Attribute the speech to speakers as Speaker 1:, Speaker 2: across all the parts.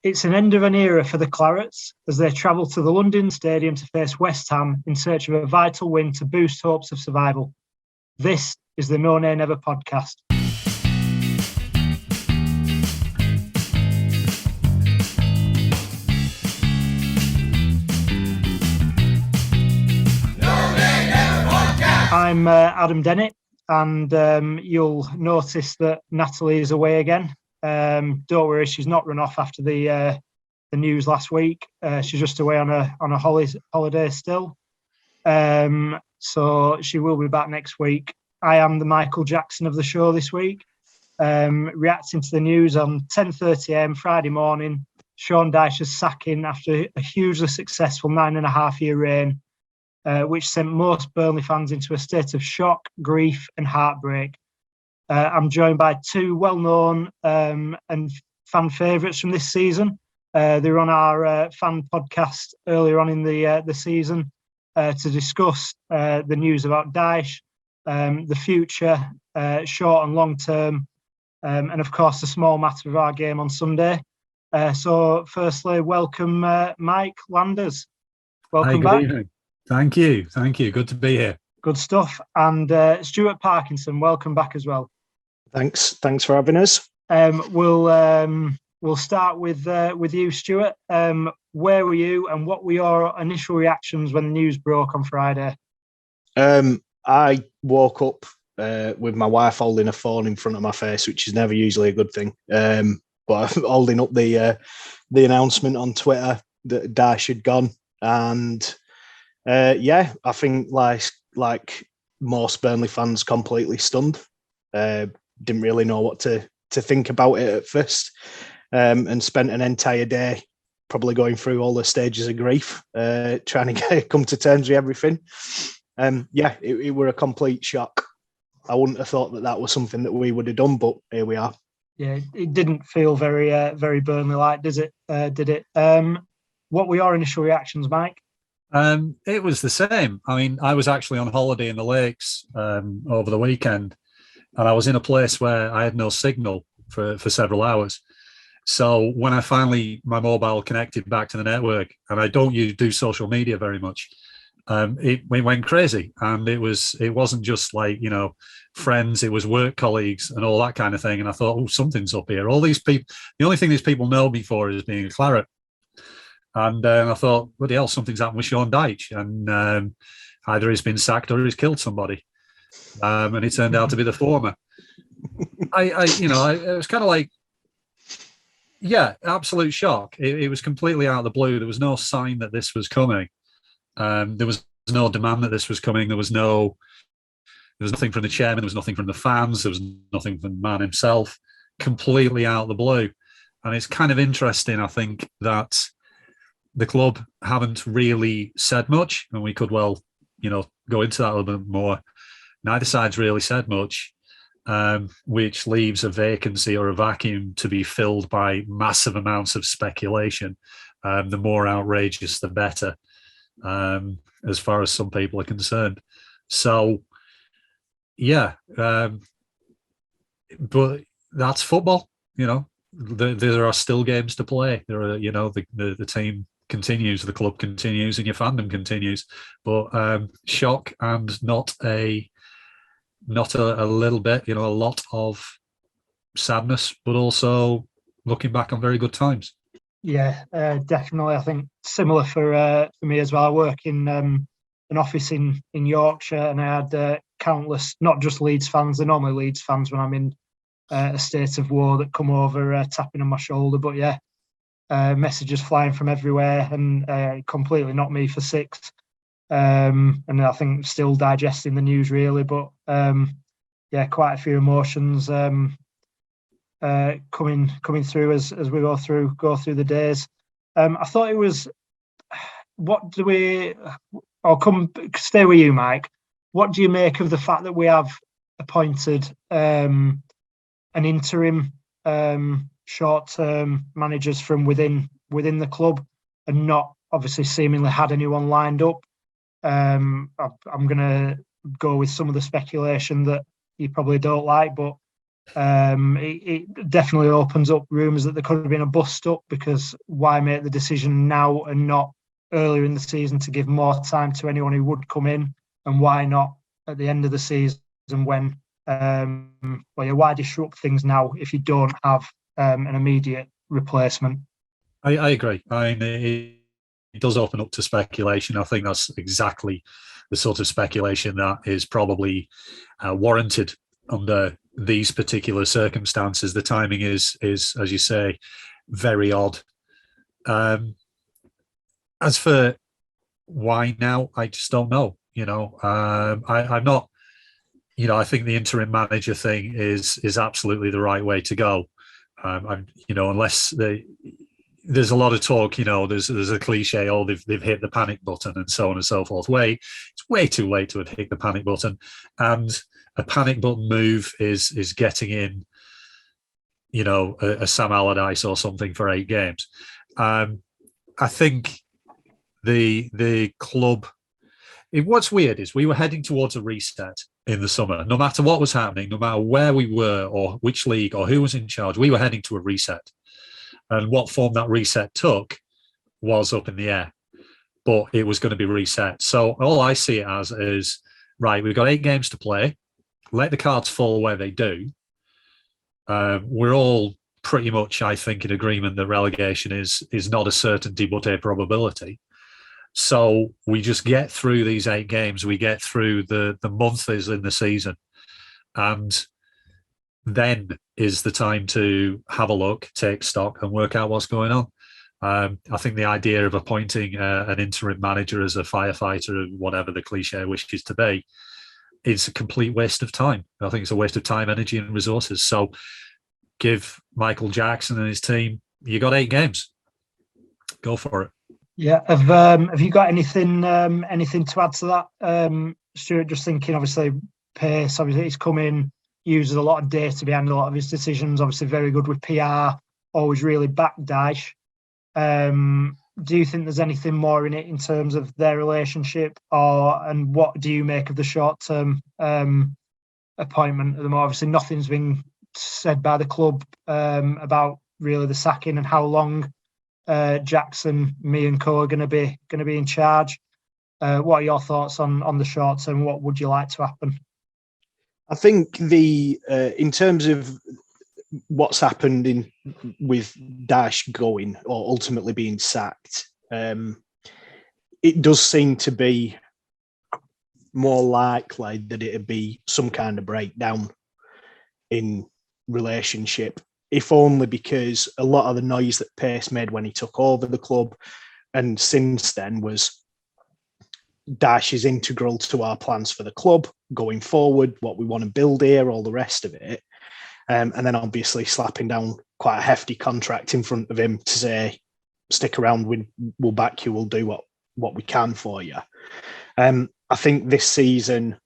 Speaker 1: It's an end of an era for the Clarets as they travel to the London Stadium to face West Ham in search of a vital win to boost hopes of survival. This is the No Nay Never podcast. I'm Adam Dennett, and you'll notice that Natalie is away again. Don't worry, she's not run off after the news last week. She's just away on a holiday still. So she will be back next week. I am the Michael Jackson of the show this week, reacting to the news on 10:30am Friday morning. Sean Dyche's sacking after a hugely successful 9.5-year reign, which sent most Burnley fans into a state of shock, grief and heartbreak. I'm joined by two well-known and fan favourites from this season. They were on our fan podcast earlier on in the season to discuss the news about Daish, the future, short and long term, and of course the small matter of our game on Sunday. So firstly, welcome Mike Landers. Welcome back.
Speaker 2: Good evening. Thank you. Good to be here.
Speaker 1: Good stuff. And Stuart Parkinson, welcome back as well.
Speaker 3: Thanks for having us.
Speaker 1: We'll start with you, Stuart. Where were you, and what were your initial reactions when the news broke on Friday?
Speaker 3: I woke up with my wife holding a phone in front of my face, which is never usually a good thing. But holding up the announcement on Twitter that Daish had gone, and I think like most Burnley fans, completely stunned. Didn't really know what to think about it at first, and spent an entire day probably going through all the stages of grief, trying to come to terms with everything. It were a complete shock. I wouldn't have thought that was something that we would have done, but here we are.
Speaker 1: Yeah, it didn't feel very Burnley-like, did it? What were your initial reactions, Mike?
Speaker 2: It was the same. I mean, I was actually on holiday in the lakes over the weekend, and I was in a place where I had no signal for several hours. So when I finally, my mobile connected back to the network, and I don't do social media very much, it went crazy. And it wasn't just like, friends, it was work colleagues and all that kind of thing. And I thought, oh, something's up here. All these people, the only thing these people know me for is being a Claret. And I thought, bloody hell, something's happened with Sean Dyche. And either he's been sacked or he's killed somebody. And it turned out to be the former. It was kind of like, absolute shock. It was completely out of the blue. There was no sign that this was coming. There was no demand that this was coming. There was nothing from the chairman. There was nothing from the fans. There was nothing from the man himself. Completely out of the blue. And it's kind of interesting, I think, that the club haven't really said much, and we could go into that a little bit more. Neither side's really said much, which leaves a vacancy or a vacuum to be filled by massive amounts of speculation. The more outrageous, the better, as far as some people are concerned. So, but that's football. There are still games to play. There are, the team continues, the club continues, and your fandom continues. But shock, and not a little bit, a lot of sadness, but also looking back on very good times.
Speaker 1: Yeah, definitely. I think similar for me as well. I work in an office in Yorkshire, and I had countless, not just Leeds fans, they're normally Leeds fans when I'm in a state of war, that come over tapping on my shoulder. But messages flying from everywhere, and completely knocked me for six. And I think still digesting the news really, but quite a few emotions coming through as we go through the days. I thought it was, stay with you, Mike. What do you make of the fact that we have appointed an interim short-term managers from within the club, and not obviously seemingly had anyone lined up? I'm going to go with some of the speculation that you probably don't like, but It definitely opens up rumours that there could have been a bust-up, because why make the decision now and not earlier in the season to give more time to anyone who would come in, and why not at the end of the season when, why disrupt things now if you don't have an immediate replacement?
Speaker 2: I agree. I mean, it does open up to speculation. I think that's exactly the sort of speculation that is probably warranted under these particular circumstances. The timing is, as you say, very odd. As for why now, I just don't know. I'm not. I think the interim manager thing is absolutely the right way to go. Unless there's a lot of talk, there's a cliche, they've hit the panic button and so on and so forth. It's way too late to have hit the panic button, and a panic button move is getting in, a Sam Allardyce or something for 8 games. I think the club. What's weird is we were heading towards a reset in the summer. No matter what was happening, no matter where we were or which league or who was in charge, we were heading to a reset. And what form that reset took was up in the air, but it was going to be reset. So all I see it as is, right, we've got 8 games to play. Let the cards fall where they do. We're all pretty much, I think, in agreement that relegation is not a certainty but a probability. So we just get through these 8 games. We get through the months in the season, and then is the time to have a look, take stock, and work out what's going on. I think the idea of appointing an interim manager as a firefighter, or whatever the cliche wishes to be, is a complete waste of time. I think it's a waste of time, energy, and resources. So give Michael Jackson and his team, you got 8 games. Go for it.
Speaker 1: Yeah. Have you got anything to add to that, Stuart? Just thinking, obviously, pace. Obviously, he's come in, uses a lot of data behind a lot of his decisions. Obviously, very good with PR. Always really backed Dyche. Do you think there's anything more in it in terms of their relationship, and what do you make of the short-term appointment at the moment? Obviously, nothing's been said by the club about really the sacking and how long Jackson, me and co are going to be in charge. What are your thoughts on the short term? What would you like to happen?
Speaker 3: I think in terms of what's happened with Daish going or ultimately being sacked, it does seem to be more likely that it'd be some kind of breakdown in relationship, if only because a lot of the noise that Pace made when he took over the club and since then was Dash is integral to our plans for the club going forward, what we want to build here, all the rest of it. And then obviously slapping down quite a hefty contract in front of him to say, stick around, we'll back you, we'll do what we can for you. I think this season,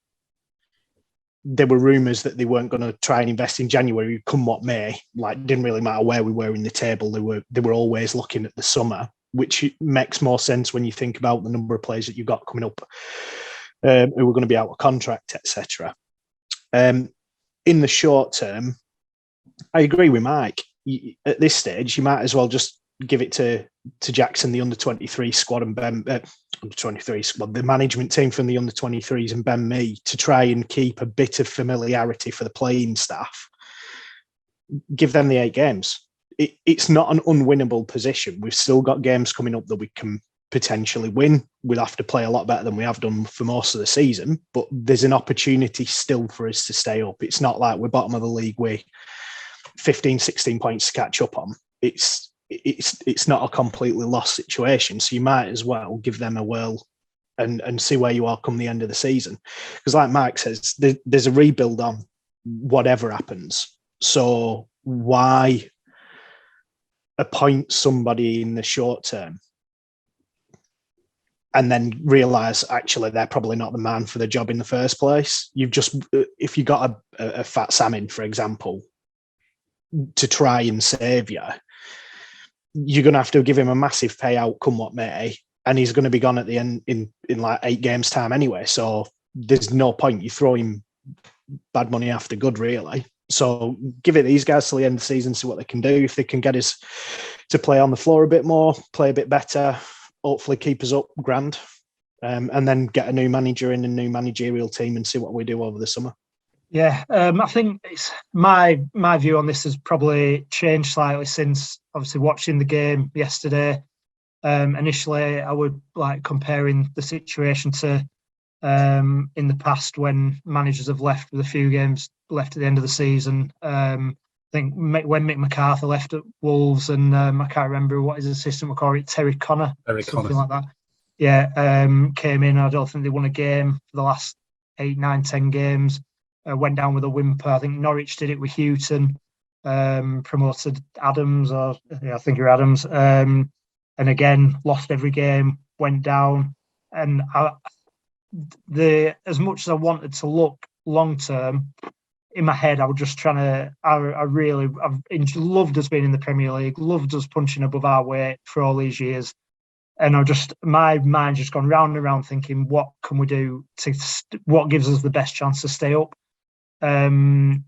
Speaker 3: there were rumours that they weren't going to try and invest in January, come what may. Like, didn't really matter where we were in the table. They were always looking at the summer, which makes more sense when you think about the number of players that you've got coming up who are going to be out of contract, etc. In the short term, I agree with Mike. At this stage, you might as well just give it to Jackson, the under-23 squad, and Ben, under-23 squad, the management team from the under-23s, and Ben Mee, to try and keep a bit of familiarity for the playing staff. Give them the 8 games. It's not an unwinnable position. We've still got games coming up that we can potentially win. We'll have to play a lot better than we have done for most of the season, but there's an opportunity still for us to stay up. It's not like we're bottom of the league with 15, 16 points to catch up on. It's not a completely lost situation. So you might as well give them a whirl and see where you are come the end of the season. Because like Mike says, there's a rebuild on whatever happens. So why appoint somebody in the short term and then realise actually they're probably not the man for the job in the first place? If you got a fat salmon, for example, to try and save you, you're going to have to give him a massive payout come what may, and he's going to be gone at the end in like 8 games time anyway. So there's no point. You throw him bad money after good, really. So give it these guys till the end of the season, see what they can do. If they can get us to play on the floor a bit more, play a bit better, hopefully keep us up, grand. And then get a new manager in a new managerial team and see what we do over the summer.
Speaker 1: Yeah, I think it's my view on this has probably changed slightly since obviously watching the game yesterday. Initially, I would like comparing the situation to in the past when managers have left with a few games left at the end of the season. I think when Mick McCarthy left at Wolves, and I can't remember what his assistant would call it, Terry Connor, something like that. Yeah, came in. I don't think they won a game for the last 8, 9, 10 games. Went down with a whimper. I think Norwich did it with Houghton, promoted Adams, I think you're Adams, and again lost every game, went down. And as much as I wanted to look long term, in my head I was just trying to. I've loved us being in the Premier League, loved us punching above our weight for all these years. And my mind just gone round and round thinking, what can we do what gives us the best chance to stay up? And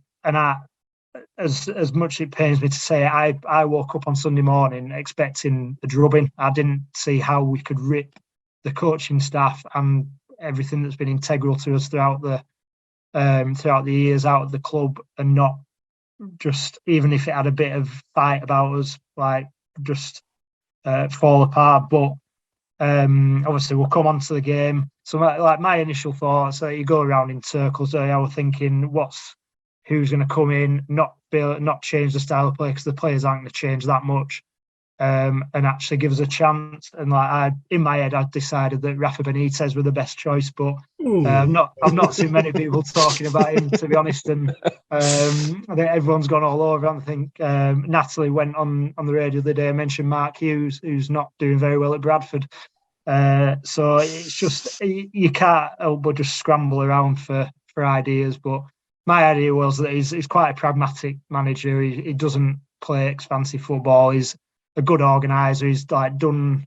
Speaker 1: as much it pains me to say, I woke up on Sunday morning expecting a drubbing. I didn't see how we could rip the coaching staff and everything that's been integral to us throughout the years out of the club, and not just, even if it had a bit of fight about us, like just fall apart. But obviously we'll come on to the game. So my initial thoughts, you go around in circles. I was thinking, who's going to come in, not change the style of play, because the players aren't going to change that much, and actually give us a chance. And in my head, I decided that Rafa Benitez were the best choice, but I've not seen many people talking about him, to be honest. And I think everyone's gone all over. I think Natalie went on the radio the other day and mentioned Mark Hughes, who's not doing very well at Bradford. So it's just, you can't help but just scramble around for ideas. But my idea was that he's quite a pragmatic manager. He doesn't play expansive football. He's a good organiser. He's done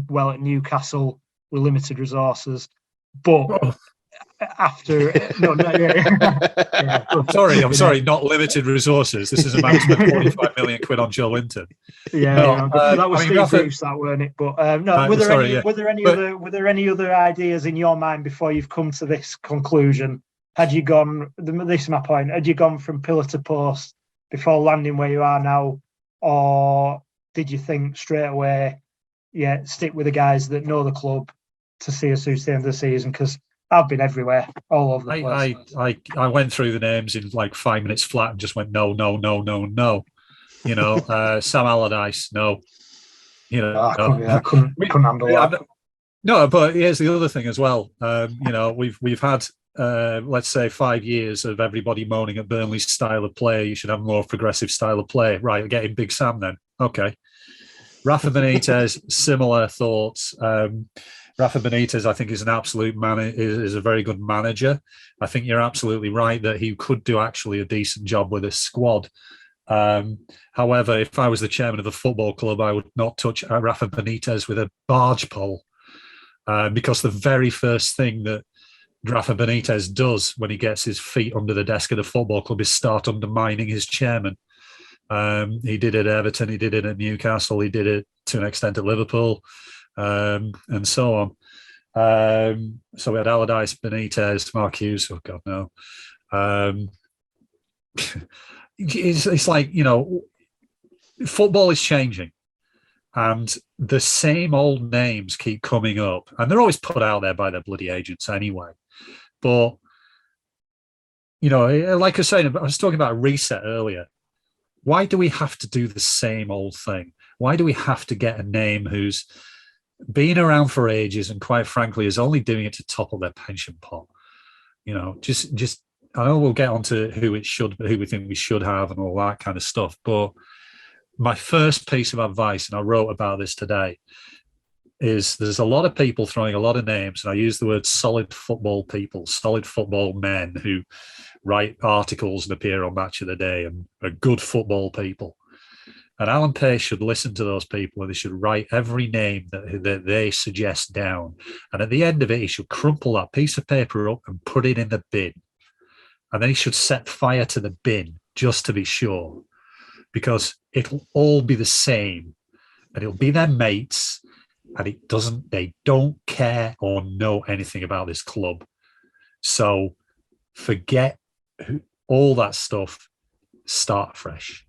Speaker 1: well at Newcastle with limited resources. But after
Speaker 2: I'm sorry, not limited resources. This is a man spent 45 million quid on Joe Linton.
Speaker 1: That was Steve Bruce, that weren't it? But were there any other ideas in your mind before you've come to this conclusion? Had you gone? This is my point. Had you gone from pillar to post before landing where you are now, or did you think straight away, stick with the guys that know the club to see us through to the end of the season? Because I've been everywhere, all over the place.
Speaker 2: I went through the names in like 5 minutes flat and just went no. You know, Sam Allardyce, no. You know,
Speaker 1: I couldn't handle that.
Speaker 2: No, but here's the other thing as well. You know, we've had let's say 5 years of everybody moaning at Burnley's style of play. You should have a more progressive style of play. Right, getting Big Sam then. Okay. Rafa Benitez, similar thoughts. Rafa Benitez, I think, is an absolute is a very good manager. I think you're absolutely right that he could do actually a decent job with his squad. However, if I was the chairman of the football club, I would not touch Rafa Benitez with a barge pole, because the very first thing that Rafa Benitez does when he gets his feet under the desk of the football club is start undermining his chairman. He did it at Everton, he did it at Newcastle, he did it to an extent at Liverpool. And so on. So we had Allardyce, Benitez, Mark Hughes. Oh God, no. It's like, you know, football is changing, and the same old names keep coming up, and they're always put out there by their bloody agents anyway. But you know, like I was saying, I was talking about a reset earlier. Why do we have to do the same old thing? Why do we have to get a name who's been around for ages and quite frankly is only doing it to topple their pension pot? You know, just I know we'll get onto who we think we should have and all that kind of stuff. But my first piece of advice, and I wrote about this today, is there's a lot of people throwing a lot of names, and I use the word solid football people, solid football men who write articles and appear on Match of the Day and are good football people. And Alan Pace should listen to those people, and they should write every name that they suggest down. And at the end of it, he should crumple that piece of paper up and put it in the bin. and they should set fire to the bin just to be sure, because it'll all be the same, and it'll be their mates, and they don't care or know anything about this club. So forget all that stuff. Start fresh.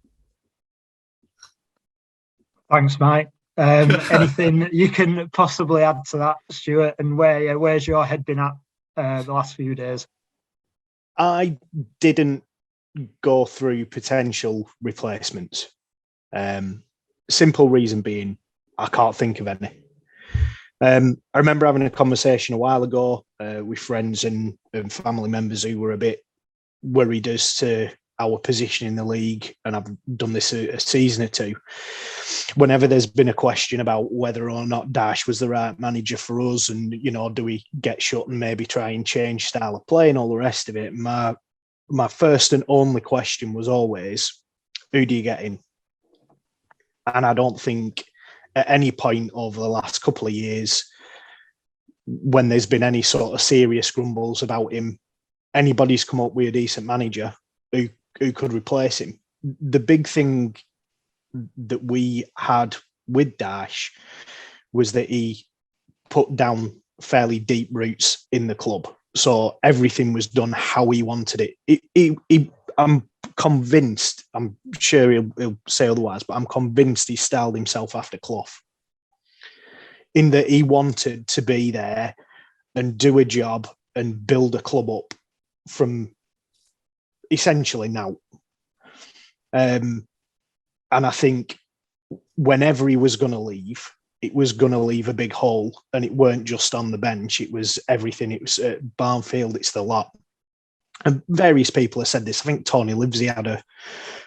Speaker 1: Thanks, Mike. Anything you can possibly add to that, Stuart? And where's your head been at the last few days?
Speaker 3: I didn't go through potential replacements. Simple reason being, I can't think of any. I remember having a conversation a while ago with friends and family members who were a bit worried as to our position in the league, and I've done this a season or two. Whenever there's been a question about whether or not Daish was the right manager for us, and do we get shut and maybe try and change style of play and all the rest of it, my first and only question was always, who do you get in? And I don't think at any point over the last couple of years, when there's been any sort of serious grumbles about him, anybody's come up with a decent manager who could replace him. The big thing that we had with Dyche was that he put down fairly deep roots in the club. So everything was done how he wanted it. I'm convinced, I'm sure he'll say otherwise, but I'm convinced he styled himself after Clough, in that he wanted to be there and do a job and build a club up from essentially now. And I think whenever he was going to leave, it was going to leave a big hole, and it weren't just on the bench. It was everything. It was at Barnfield. It's the lot. And various people have said this. I think Tony Livesey had a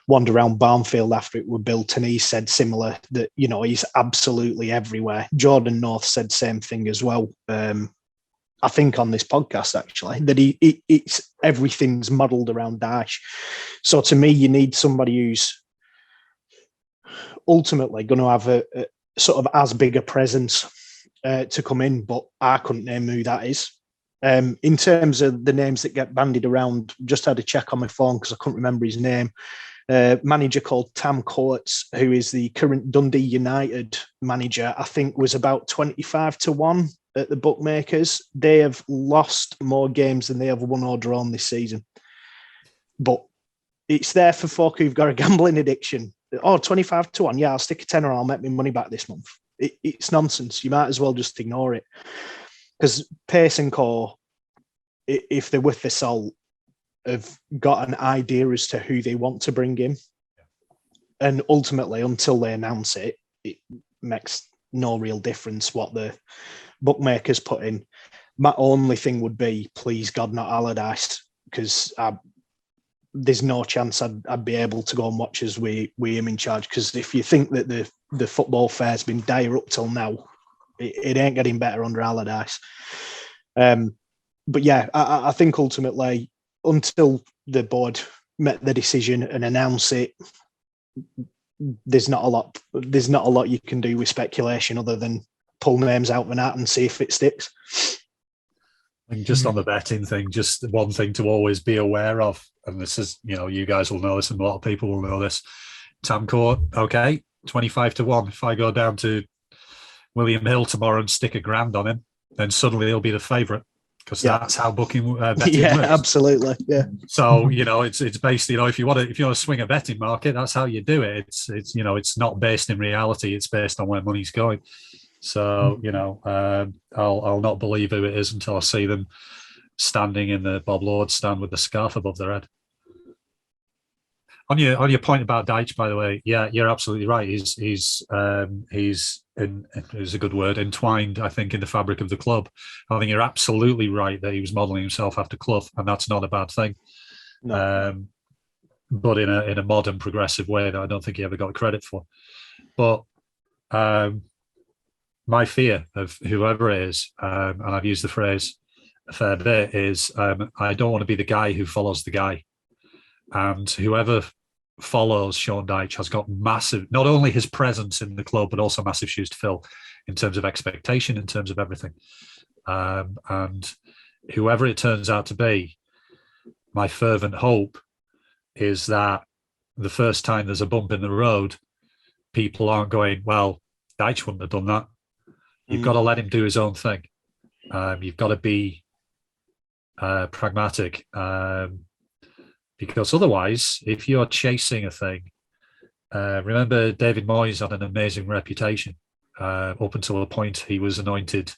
Speaker 3: wander around Barnfield after it was built, and he said similar, that, he's absolutely everywhere. Jordan North said same thing as well. I think on this podcast, actually, that it's everything's modelled around Dyche. So to me, you need somebody who's ultimately going to have a sort of as big a presence to come in, but I couldn't name who that is. In terms of the names that get bandied around, just had a check on my phone because I couldn't remember his name. Manager called Tam Clarets, who is the current Dundee United manager, I think was about 25-1 at the bookmakers. They have lost more games than they have won or drawn this season. But it's there for folk who've got a gambling addiction. 25-1, yeah, I'll stick a tenner, I'll make my money back this month. It's nonsense. You might as well just ignore it. Because Pace and Co, if they're worth the salt, have got an idea as to who they want to bring in. And ultimately, until they announce it, it makes no real difference what the bookmakers put in. My only thing would be, please God, not Allardyce, because there's no chance I'd be able to go and watch as we him in charge. Because if you think that the football fair's been dire up till now, it ain't getting better under Allardyce. But yeah, I think ultimately, until the board make the decision and announce it, there's not a lot you can do with speculation other than pull names out of an hat and see if it sticks.
Speaker 2: And just on the betting thing, just one thing to always be aware of, and this is, you guys will know this and a lot of people will know this. Tam Court, okay, 25-1. If I go down to William Hill tomorrow and stick £1,000 on him, then suddenly he'll be the favourite, because that's how betting works.
Speaker 3: Absolutely. Yeah.
Speaker 2: So it's based, if you want to swing a betting market, that's how you do it. It's not based in reality. It's based on where money's going. So I'll not believe who it is until I see them standing in the Bob Lord stand with the scarf above their head. On your point about Dyche, by the way, yeah, you're absolutely right. He's is a good word, entwined, I think, in the fabric of the club. I think you're absolutely right that he was modelling himself after Clough, and that's not a bad thing. No. But in a modern, progressive way that I don't think he ever got credit for. But my fear of whoever it is, and I've used the phrase a fair bit, is I don't want to be the guy who follows the guy. And whoever follows Sean Dyche has got massive, not only his presence in the club, but also massive shoes to fill in terms of expectation, in terms of everything. And whoever it turns out to be, my fervent hope is that the first time there's a bump in the road, people aren't going, well, Dyche wouldn't have done that. You've got to let him do his own thing. You've got to be pragmatic. Because otherwise, if you're chasing a thing, remember David Moyes had an amazing reputation up until the point he was anointed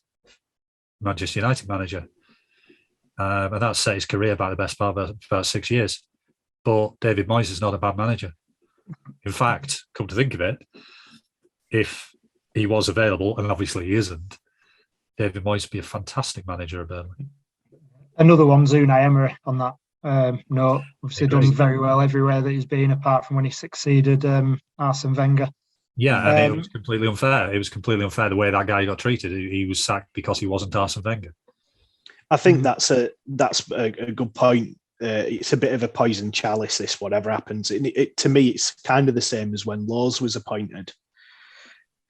Speaker 2: Manchester United manager. And that set his career back the best part of about 6 years. But David Moyes is not a bad manager. In fact, come to think of it, if he was available, and obviously he isn't, David Moyes would be a fantastic manager of Burnley.
Speaker 1: Another one, Unai Emery, on that note. Obviously done very well everywhere that he's been, apart from when he succeeded Arsene Wenger.
Speaker 2: Yeah, and it was completely unfair. It was completely unfair the way that guy got treated. He was sacked because he wasn't Arsene Wenger.
Speaker 3: I think that's a good point. It's a bit of a poison chalice, this, whatever happens. To me, it's kind of the same as when Laws was appointed.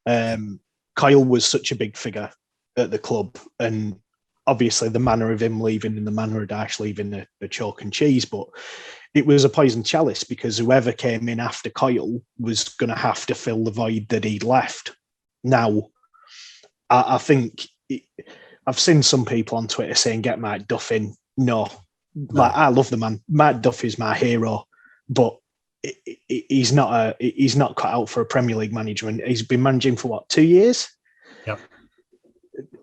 Speaker 3: Kyle was such a big figure at the club, and obviously the manner of him leaving and the manner of Dash leaving the chalk and cheese, but it was a poison chalice because whoever came in after Kyle was going to have to fill the void that he'd left. Now, I think I've seen some people on Twitter saying, get Mike Duff in. No. Like, I love the man. Mike Duff is my hero, but he's not cut out for a Premier League manager, and he's been managing for 2 years.
Speaker 2: Yep.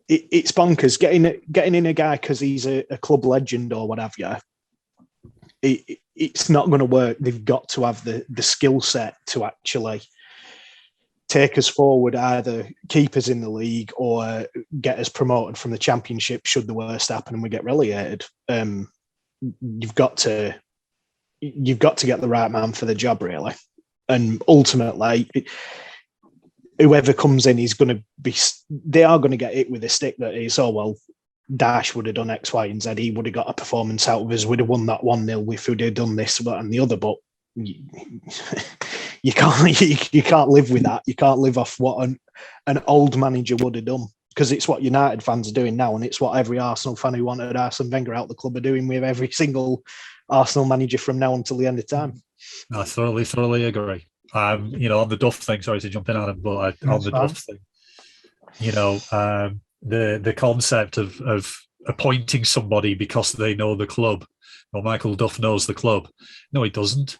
Speaker 3: It's bonkers getting in a guy because he's a club legend or whatever. It's not going to work. They've got to have the skill set to actually take us forward, either keep us in the league or get us promoted from the Championship should the worst happen and we get relegated. You've got to get the right man for the job, really. And ultimately, whoever comes in is going to be, they are going to get hit with a stick that is, oh, well, Dash would have done X, Y, and Z. He would have got a performance out of us. We'd have won that 1-0 if we'd have done this, that, and the other. But you can't live with that. You can't live off what an old manager would have done, because it's what United fans are doing now, and it's what every Arsenal fan who wanted Arsene Wenger out of the club are doing with every single Arsenal manager from now until the end of time.
Speaker 2: I thoroughly agree. On the Duff thing, sorry to jump in, Adam, but on the Duff thing, the concept of appointing somebody because they know the club. Well, Michael Duff knows the club. No, he doesn't.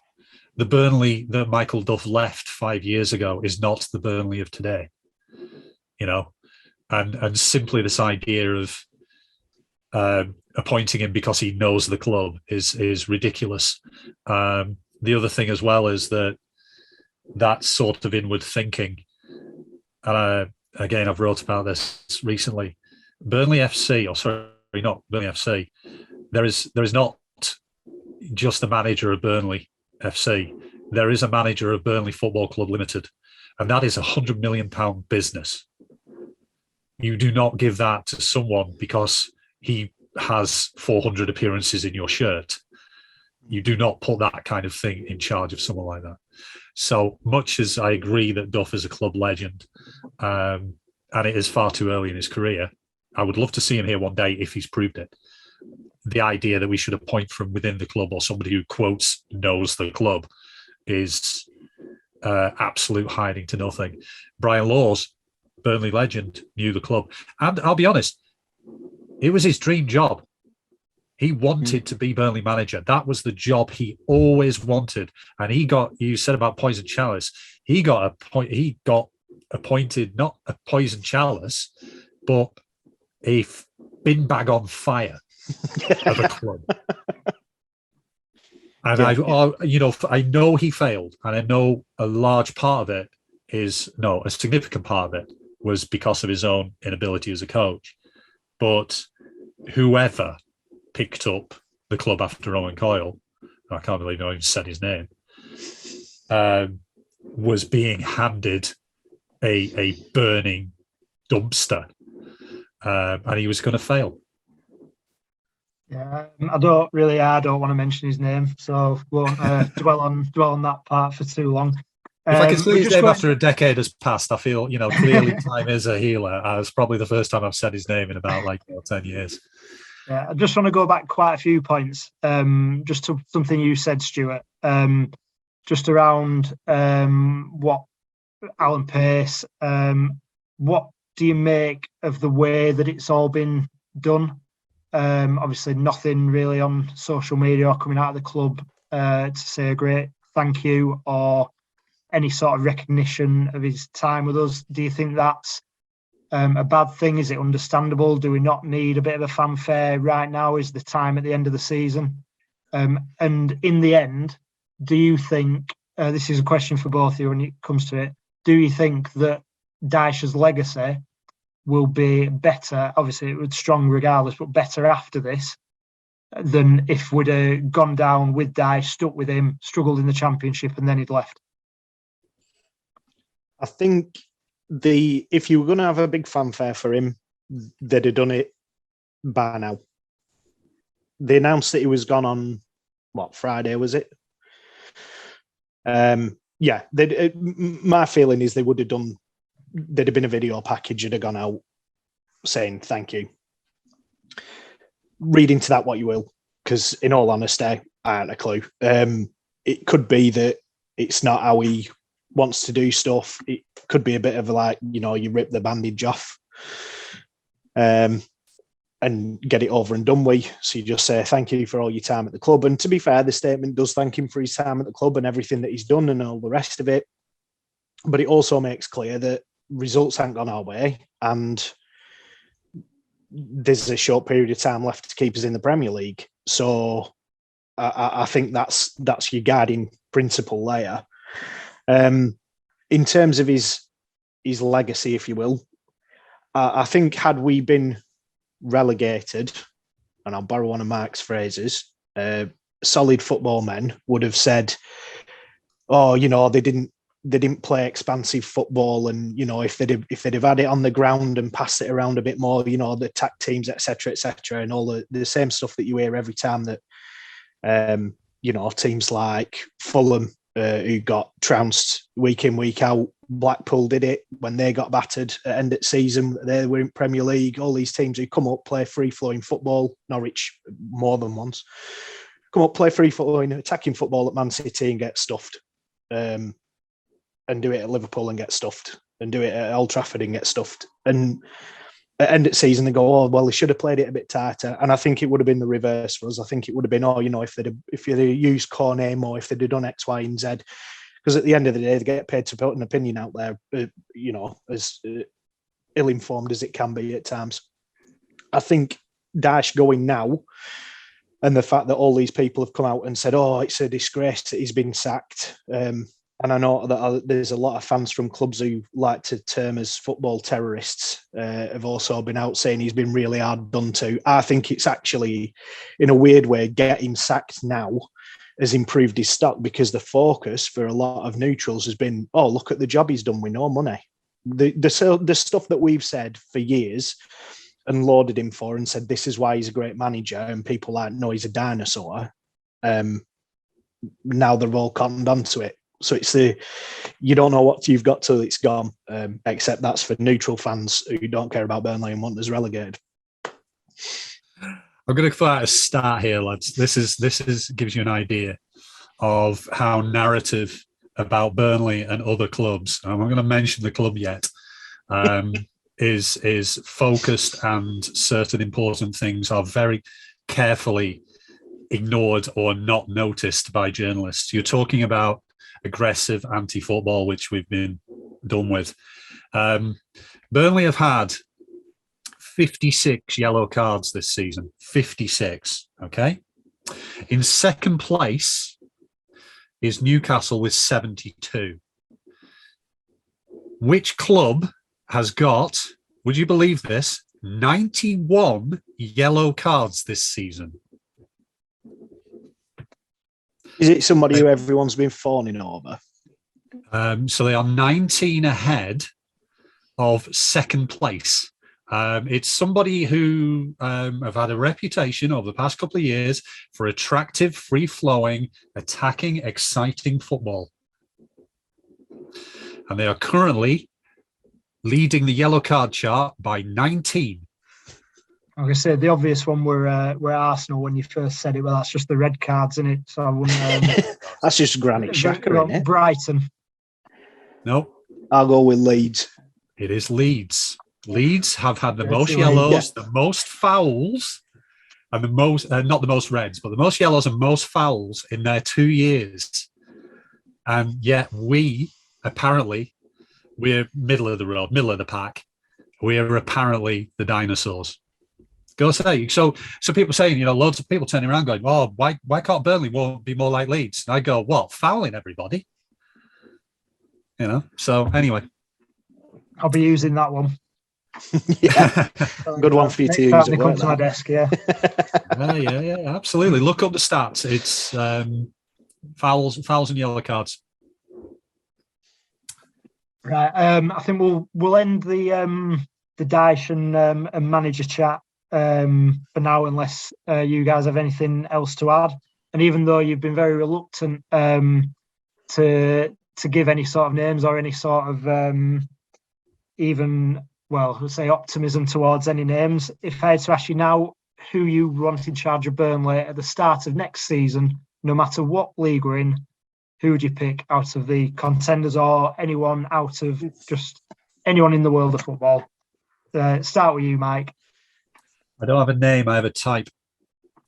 Speaker 2: The Burnley that Michael Duff left 5 years ago is not the Burnley of today. And simply this idea of appointing him because he knows the club is ridiculous. The other thing as well is that sort of inward thinking. And again, I've wrote about this recently. Burnley FC, not Burnley FC. There is not just a manager of Burnley FC. There is a manager of Burnley Football Club Limited, and that is £100 million business. You do not give that to someone because he has 400 appearances in your shirt. You do not put that kind of thing in charge of someone like that. So much as I agree that Duff is a club legend, and it is far too early in his career, I would love to see him here one day if he's proved it. The idea that we should appoint from within the club or somebody who, quotes, knows the club is absolute hiding to nothing. Brian Laws, Burnley legend, knew the club. And I'll be honest, it was his dream job. He wanted to be Burnley manager. That was the job he always wanted. And he got, you said about poison chalice, he got appointed, not a poison chalice, but a bin bag on fire of a club. And I know he failed, and I know a large part of it a significant part of it was because of his own inability as a coach. But whoever picked up the club after Owen Coyle, I can't believe I even said his name, was being handed a burning dumpster, and he was going to fail.
Speaker 1: Yeah, I don't want to mention his name, so won't dwell on that part for too long.
Speaker 2: If I can say his name after a decade has passed, I feel, clearly time is a healer. It's probably the first time I've said his name in about 10 years.
Speaker 1: Yeah, I just want to go back quite a few points. Just to something you said, Stuart. Just around what Alan Pace. What do you make of the way that it's all been done? Obviously, nothing really on social media or coming out of the club to say a great thank you or any sort of recognition of his time with us. Do you think that's a bad thing? Is it understandable? Do we not need a bit of a fanfare right now? Is the time at the end of the season? And in the end, do you think, this is a question for both of you when it comes to it, do you think that Dyche's legacy will be better? Obviously, it was strong regardless, but better after this than if we'd have gone down with Dyche, stuck with him, struggled in the Championship, and then he'd left?
Speaker 3: I think if you were going to have a big fanfare for him, they'd have done it by now. They announced that he was gone on, Friday, was it? Yeah, my feeling is there'd have been a video package that had gone out saying thank you. Read into that what you will, because in all honesty, I haven't a clue. It could be that it's not how he wants to do stuff. It could be a bit of you rip the bandage off and get it over and done with. So you just say thank you for all your time at the club. And to be fair, the statement does thank him for his time at the club and everything that he's done and all the rest of it. But it also makes clear that results haven't gone our way and there's a short period of time left to keep us in the Premier League. So I think that's your guiding principle there. In terms of his legacy, if you will, I think had we been relegated, and I'll borrow one of Mark's phrases, solid football men would have said, "Oh, they didn't play expansive football, and if they'd have had it on the ground and passed it around a bit more, the attack teams, etc., and all the same stuff that you hear every time that teams like Fulham." Who got trounced week in, week out. Blackpool did it when they got battered at end of season. They were in Premier League. All these teams who come up, play free-flowing football, Norwich more than once, come up, play free-flowing, attacking football at Man City and get stuffed. And do it at Liverpool and get stuffed. And do it at Old Trafford and get stuffed. And at end of season, they go, oh, well, they should have played it a bit tighter. And I think it would have been the reverse for us. I think it would have been, if they'd used Cornet more, if they'd have done X, Y, and Z. Because at the end of the day, they get paid to put an opinion out there, as ill-informed as it can be at times. I think Dyche going now, and the fact that all these people have come out and said, oh, it's a disgrace that he's been sacked. And I know that there's a lot of fans from clubs who like to term as football terrorists have also been out saying he's been really hard done to. I think it's actually, in a weird way, getting sacked now has improved his stock because the focus for a lot of neutrals has been, oh, look at the job he's done with no money. The stuff that we've said for years and lauded him for and said this is why he's a great manager and people like, no, he's a dinosaur. Now they're all cottoned onto it. So it's you don't know what you've got till it's gone, except that's for neutral fans who don't care about Burnley and want us relegated.
Speaker 2: I'm going to put out a start here, lads. This gives you an idea of how narrative about Burnley and other clubs, I'm not going to mention the club yet, is focused, and certain important things are very carefully ignored or not noticed by journalists. You're talking about aggressive anti-football, which we've been done with. Burnley have had 56 yellow cards this season. 56, okay? In second place is Newcastle with 72. Which club has got, would you believe this, 91 yellow cards this season?
Speaker 3: Is it somebody who everyone's been fawning over?
Speaker 2: So they are 19 ahead of second place. It's somebody who have had a reputation over the past couple of years for attractive, free-flowing, attacking, exciting football. And they are currently leading the yellow card chart by 19.
Speaker 1: Like I said, the obvious one were Arsenal when you first said it. Well, that's just the red cards, isn't it? So I wouldn't.
Speaker 3: That's just Granit Xhaka, isn't it?
Speaker 1: Brighton.
Speaker 2: No,
Speaker 3: I'll go with Leeds.
Speaker 2: it is Leeds. Leeds have had the most
Speaker 1: Dirty
Speaker 2: yellows, the most fouls, and the most, not the most reds, but the most yellows and most fouls in their 2 years. And yet we're middle of the road, middle of the pack. We're apparently the dinosaurs. Go say. So people saying, loads of people turning around going, oh, why can't Burnley be more like Leeds? And I go, what? Fouling everybody? So anyway.
Speaker 1: I'll be using that one.
Speaker 3: Yeah, good one for you to use.
Speaker 1: Next time they come to my desk, yeah.
Speaker 2: yeah, absolutely. Look up the stats. It's fouls and yellow cards.
Speaker 1: Right. I think we'll end the Dyche and manager chat for now, unless you guys have anything else to add. And even though you've been very reluctant to give any sort of names or any sort of let's say optimism towards any names, if I had to ask you now who you want in charge of Burnley at the start of next season, no matter what league we're in, who would you pick out of the contenders or anyone out of just anyone in the world of football? Start with you, Mike.
Speaker 2: I don't have a name, I have a type.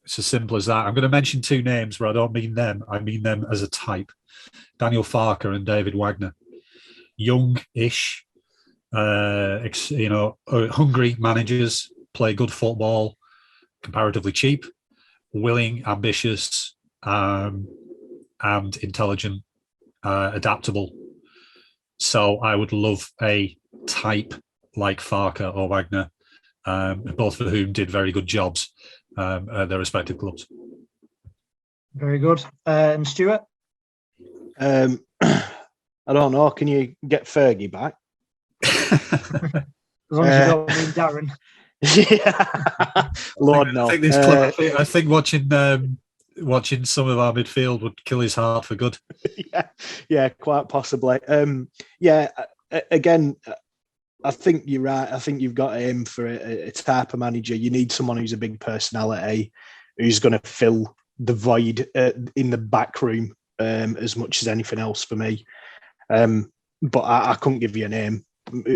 Speaker 2: It's as simple as that. I'm going to mention two names where I don't mean them. I mean them as a type. Daniel Farke and David Wagner. Young-ish, hungry managers, play good football, comparatively cheap, willing, ambitious, and intelligent, adaptable. So I would love a type like Farke or Wagner, both of whom did very good jobs at their respective clubs.
Speaker 1: Very good. And Stuart?
Speaker 3: I don't know. Can you get Fergie back?
Speaker 1: As long as you don't mean Darren.
Speaker 3: Yeah. Lord, no.
Speaker 2: I think watching some of our midfield would kill his heart for good.
Speaker 3: Yeah, quite possibly. Again, I think you're right. I think you've got to aim for a type of manager. You need someone who's a big personality, who's going to fill the void in the back room as much as anything else for me. But I couldn't give you a name.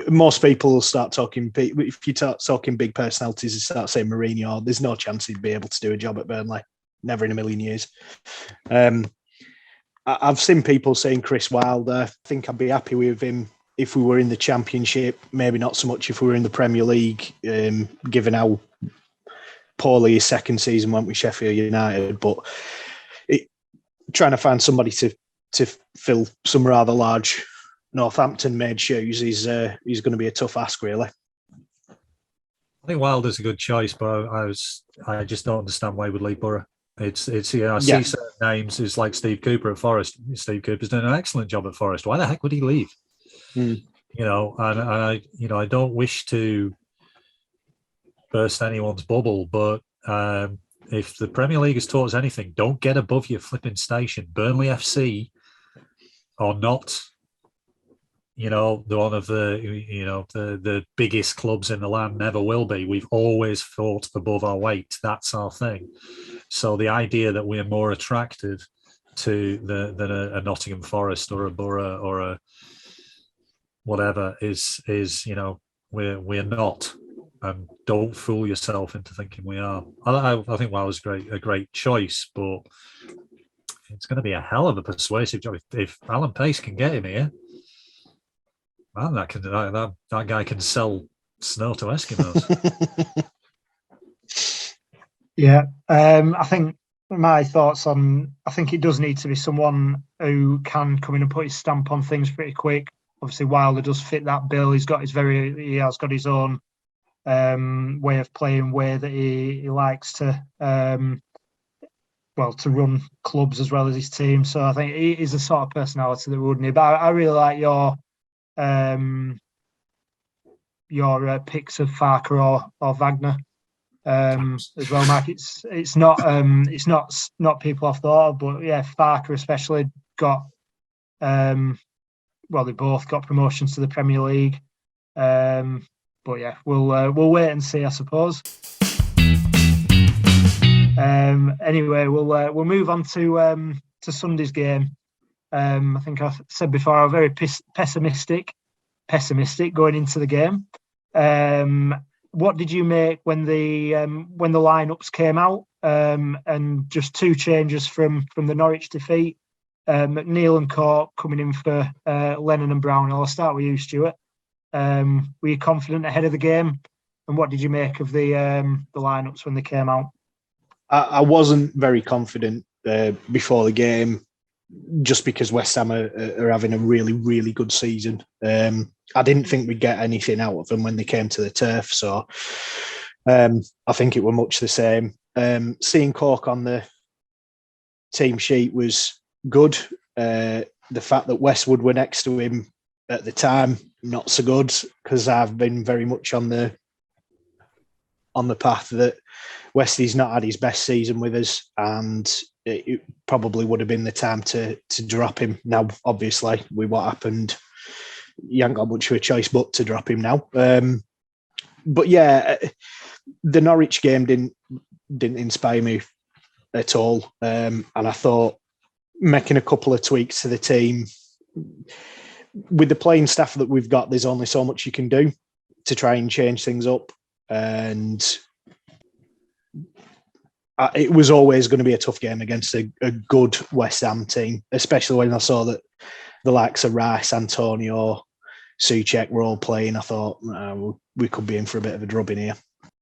Speaker 3: Most people will start talking, if you start talking big personalities and start saying Mourinho, there's no chance he'd be able to do a job at Burnley. Never in a million years. I've seen people saying Chris Wilder. I think I'd be happy with him if we were in the Championship, maybe not so much if we were in the Premier League, given how poorly his second season went with Sheffield United. But trying to find somebody to fill some rather large Northampton-made shoes is going to be a tough ask, really.
Speaker 2: I think Wilder's a good choice, but I just don't understand why he would leave Borough. I see certain names. It's like Steve Cooper at Forest. Steve Cooper's done an excellent job at Forest. Why the heck would he leave? And I don't wish to burst anyone's bubble, but if the Premier League has taught us anything, don't get above your flipping station. Burnley FC are not, one of the biggest clubs in the land, never will be. We've always fought above our weight. That's our thing. So the idea that we are more attractive than a Nottingham Forest or a Borough or a whatever is we're not. And don't fool yourself into thinking we are. I think Wilder's a great choice, but it's going to be a hell of a persuasive job if Alan Pace can get him here. Man, that guy can sell snow to Eskimos.
Speaker 1: Yeah, I think my thoughts on. I think it does need to be someone who can come in and put his stamp on things pretty quick. Obviously, Wilder does fit that bill. He has got his own way of playing, way that he likes to to run clubs as well as his team. So I think he is the sort of personality that wouldn't he. But I really like your picks of Farke or Wagner as well, Mike. It's not people I've thought of, but yeah, Farke especially got they both got promotions to the Premier League. But yeah, we'll wait and see, I suppose. Anyway, we'll move on to Sunday's game. I think I said before I'm very pessimistic going into the game. What did you make when the lineups came out? And just two changes from the Norwich defeat. McNeil and Cork coming in for Lennon and Brownhill. I'll start with you, Stuart. Were you confident ahead of the game? And what did you make of the lineups when they came out?
Speaker 3: I wasn't very confident before the game, just because West Ham are having a really, really good season. I didn't think we'd get anything out of them when they came to the turf, so I think it were much the same. Seeing Cork on the team sheet was good. The fact that Westwood were next to him at the time, not so good, because I've been very much on the path that Westy's not had his best season with us, and it probably would have been the time to drop him. Now, obviously, with what happened, you haven't got much of a choice but to drop him now. But yeah, the Norwich game didn't inspire me at all, and I thought making a couple of tweaks to the team with the playing staff that we've got, there's only so much you can do to try and change things up, and it was always going to be a tough game against a good West Ham team, especially when I saw that the likes of Rice, Antonio, Souček were all playing. I thought we could be in for a bit of a drubbing here.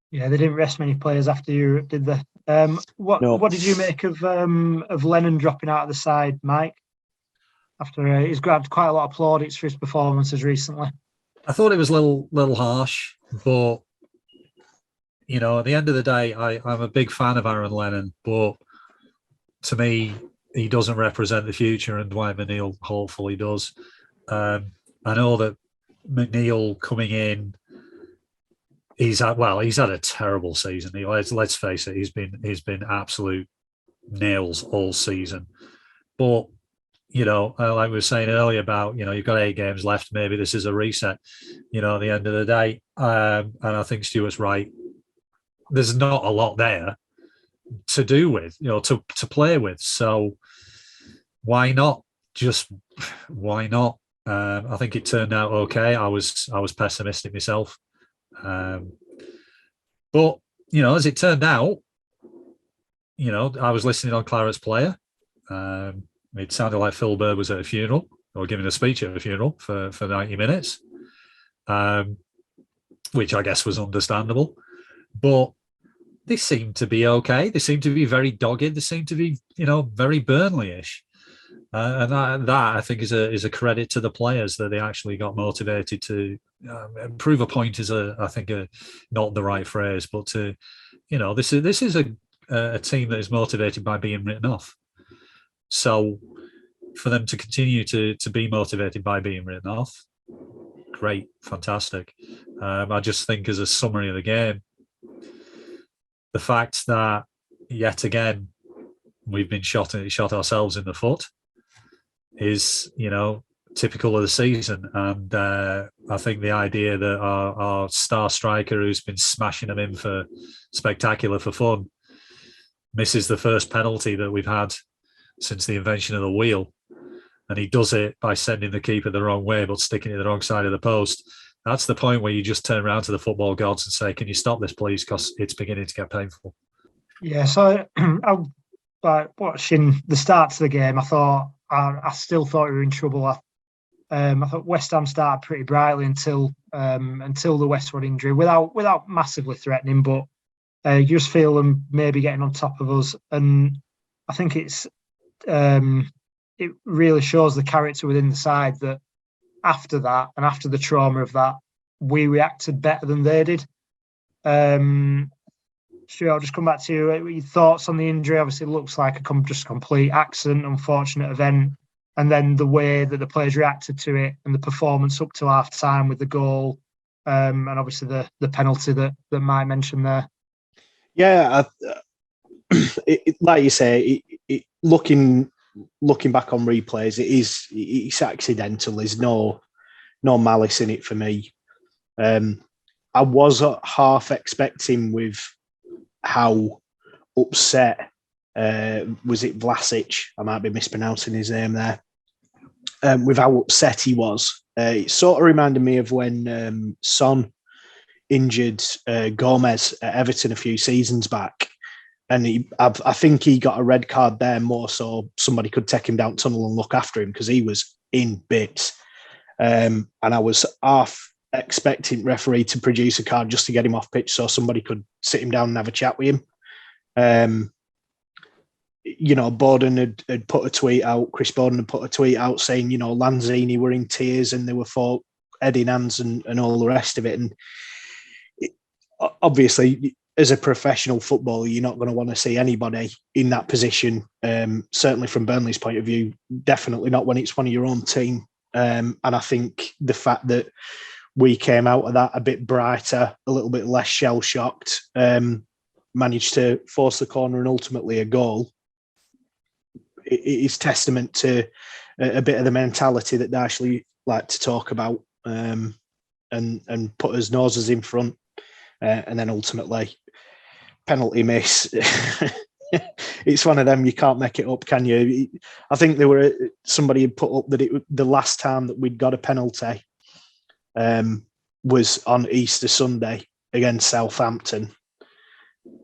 Speaker 3: Yeah,
Speaker 1: they didn't rest many players after Europe, did they? What did you make of Lennon dropping out of the side, Mike? After he's grabbed quite a lot of plaudits for his performances recently.
Speaker 2: I thought it was a little harsh, but you know, at the end of the day, I'm a big fan of Aaron Lennon, but to me, he doesn't represent the future, and Dwight McNeil hopefully does. I know that McNeil coming in, he's had a terrible season. Let's face it, he's been absolute nails all season. But you know, like we were saying earlier about, you know, you've got 8 games left. Maybe this is a reset. You know, at the end of the day, and I think Stuart's right. There's not a lot there to do with, you know, to play with. So why not? Just why not? I think it turned out okay. I was pessimistic myself, but you know, as it turned out, you know, I was listening on Clarets Player. It sounded like Phil Bird was at a funeral or giving a speech at a funeral for 90 minutes, which I guess was understandable. But they seem to be okay. They seem to be very dogged. They seem to be, you know, very Burnley-ish. And that I think is a credit to the players that they actually got motivated to prove a point. Is I think not the right phrase, but to, you know, this is a team that is motivated by being written off. So for them to continue to be motivated by being written off, great, fantastic. I just think as a summary of the game, the fact that yet again we've been shot ourselves in the foot is, you know, typical of the season. And I think the idea that our star striker, who's been smashing them in for spectacular for fun, misses the first penalty that we've had since the invention of the wheel, and he does it by sending the keeper the wrong way but sticking it the wrong side of the post. That's the point where you just turn around to the football gods and say, can you stop this, please? Because it's beginning to get painful.
Speaker 1: Yeah, so I watching the start to the game, I still thought we were in trouble. I thought West Ham started pretty brightly until the Westwood injury, without massively threatening, but you just feel them maybe getting on top of us. And I think it really shows the character within the side that after that and after the trauma of that, we reacted better than they did. Stuart, I'll just come back to you. Your thoughts on the injury? Obviously, it looks like a complete accident, unfortunate event. And then the way that the players reacted to it and the performance up to half time with the goal, and obviously the penalty that Mike mentioned there.
Speaker 3: Yeah, like you say, looking back on replays, it's accidental. There's no malice in it for me. I was half expecting with how upset. Was it Vlasic? I might be mispronouncing his name there. With how upset he was. It sort of reminded me of when Son injured Gomez at Everton a few seasons back. And I think he got a red card there more so somebody could take him down tunnel and look after him because he was in bits. And I was half expecting referee to produce a card just to get him off pitch so somebody could sit him down and have a chat with him. Borden had put a tweet out, Chris Borden had put a tweet out saying, Lanzini were in tears and they were for head in hands and all the rest of it. And obviously, as a professional footballer, you're not going to want to see anybody in that position. Certainly from Burnley's point of view, definitely not when it's one of your own team. And I think the fact that we came out of that a bit brighter, a little bit less shell-shocked, managed to force the corner and ultimately a goal, it is testament to a bit of the mentality that Dyche like to talk about and put his noses in front. And then ultimately, penalty miss. It's one of them, you can't make it up, can you? I think somebody had put up that the last time that we'd got a penalty was on Easter Sunday against Southampton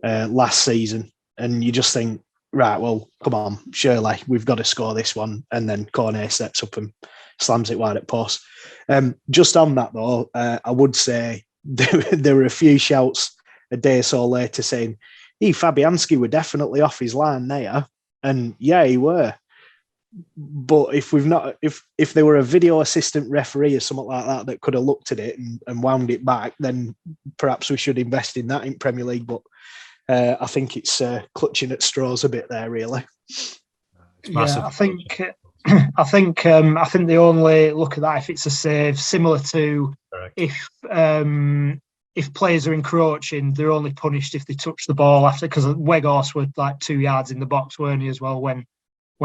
Speaker 3: last season. And you just think, right, well, come on, surely we've got to score this one. And then Cornet steps up and slams it wide at post. Just on that, though, I would say there were a few shouts a day or so later saying, Fabianski were definitely off his line there. And yeah, he were. But if there were a video assistant referee or something like that could have looked at it and wound it back, then perhaps we should invest in that in Premier League. But I think it's clutching at straws a bit there, really.
Speaker 1: Yeah, I think the only look at that if it's a save, similar to if players are encroaching, they're only punished if they touch the ball after, because Weghorst were like 2 yards in the box, weren't he, as well, when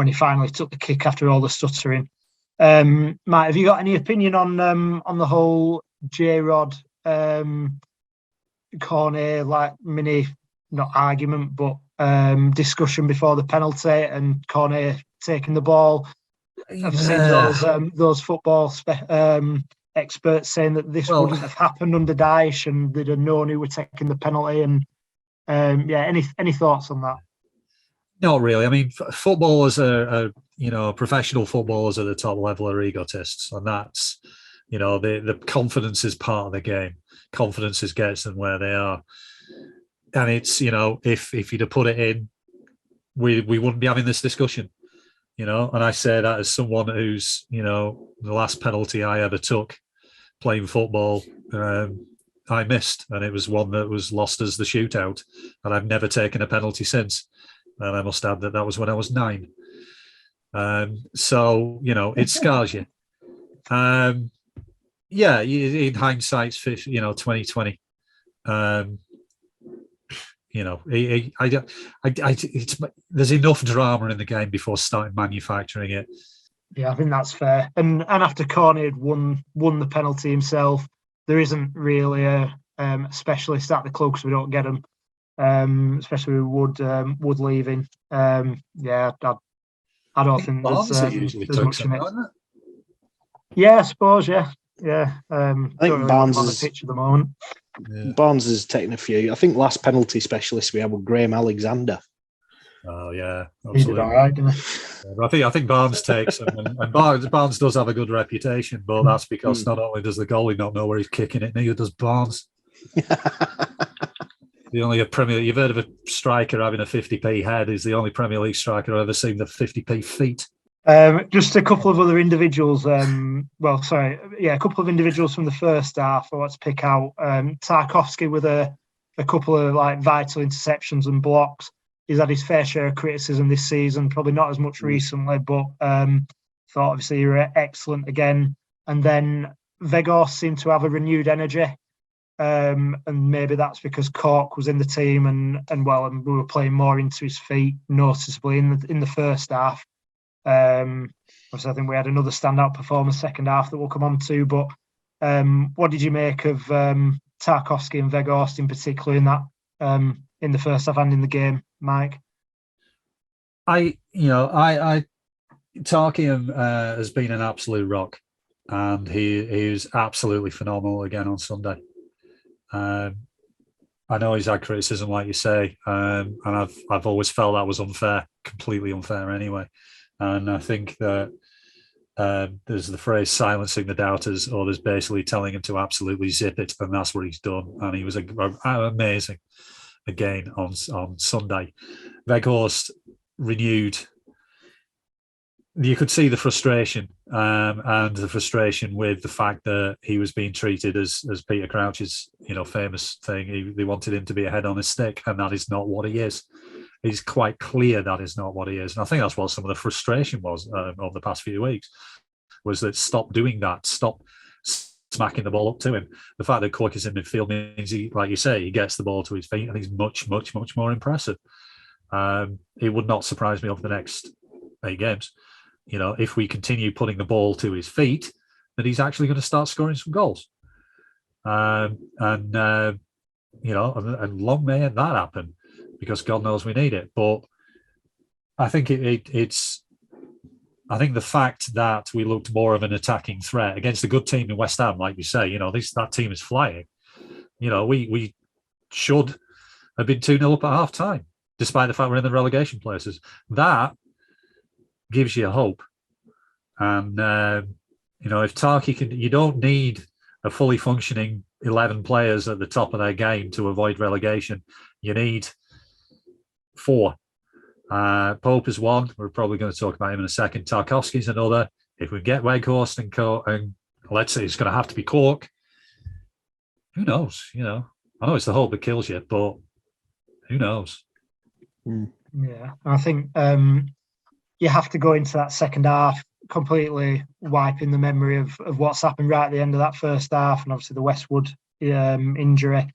Speaker 1: he finally took the kick after all the stuttering. Matt, have you got any opinion on the whole J-Rod Cornet mini, not argument, but discussion before the penalty and Cornet taking the ball? I've seen those football experts saying that this wouldn't have happened under Daish and they'd have known who were taking the penalty. And any thoughts on that?
Speaker 2: Not really. I mean, footballers are professional footballers at the top level are egotists, and that's, the confidence is part of the game. Confidence gets them where they are, and it's, if you'd have put it in, we wouldn't be having this discussion. And I say that as someone who's, the last penalty I ever took playing football, I missed, and it was one that was lost as the shootout, and I've never taken a penalty since. And I must add that was when I was 9. So, it scars you. In hindsight, 2020. There's enough drama in the game before starting manufacturing it.
Speaker 1: Yeah, I think that's fair. And after Cornet had won the penalty himself, there isn't really a specialist at the club because we don't get them, especially with Wood leaving. I don't think there's much in it. Yeah, I suppose. Yeah. I think
Speaker 3: Barnes
Speaker 1: on the pitch at the moment.
Speaker 3: Yeah. Barnes has taken a few. I think last penalty specialist we had was Graham Alexander.
Speaker 2: Oh yeah,
Speaker 1: absolutely. He did all right, didn't he?
Speaker 2: Yeah, I think Barnes takes them, and Barnes does have a good reputation, but that's because not only does the goalie not know where he's kicking it, neither does Barnes. The only you've heard of a striker having a 50p head is the only Premier League striker I've ever seen with 50p feet.
Speaker 1: Just a couple of other individuals. A couple of individuals from the first half I want to pick out. Tarkowski with a couple of vital interceptions and blocks. He's had his fair share of criticism this season, probably not as much recently, but thought obviously you were excellent again. And then Weghorst seemed to have a renewed energy. And maybe that's because Cork was in the team and we were playing more into his feet noticeably in the first half. Obviously, I think we had another standout performance second half that we'll come on to. But what did you make of Tarkowski and Weghorst in particular in that in the first half and in the game? Mike?
Speaker 2: Tarkian has been an absolute rock, and he was absolutely phenomenal again on Sunday. I know he's had criticism, like you say, and I've always felt that was unfair, completely unfair anyway. And I think that there's the phrase silencing the doubters, or there's basically telling him to absolutely zip it, and that's what he's done. And he was amazing again on Sunday. Weghorst renewed. You could see the frustration and the frustration with the fact that he was being treated as Peter Crouch's, famous thing. They wanted him to be a head on a stick, and that is not what he is. He's quite clear that is not what he is. And I think that's what some of the frustration was over the past few weeks, was that stop doing that. Stop smacking the ball up to him. The fact that Cork is in midfield means, like you say, he gets the ball to his feet, and he's much, much, much more impressive. It would not surprise me over the next 8 games, if we continue putting the ball to his feet, that he's actually going to start scoring some goals. And long may that happen, because God knows we need it. But I think it's the fact that we looked more of an attacking threat against a good team in West Ham, like you say, that team is flying. We should have been 2-0 up at half time, despite the fact we're in the relegation places. That gives you hope. And, if Tarky can, you don't need a fully functioning 11 players at the top of their game to avoid relegation. You need 4. Pope is one. We're probably going to talk about him in a second. Tarkowski's another. If we get Weghorst and let's say it's going to have to be Cork, who knows? I know it's the hope that kills you, but who knows?
Speaker 1: Yeah, I think you have to go into that second half completely wiping the memory of what's happened right at the end of that first half, and obviously the Westwood injury.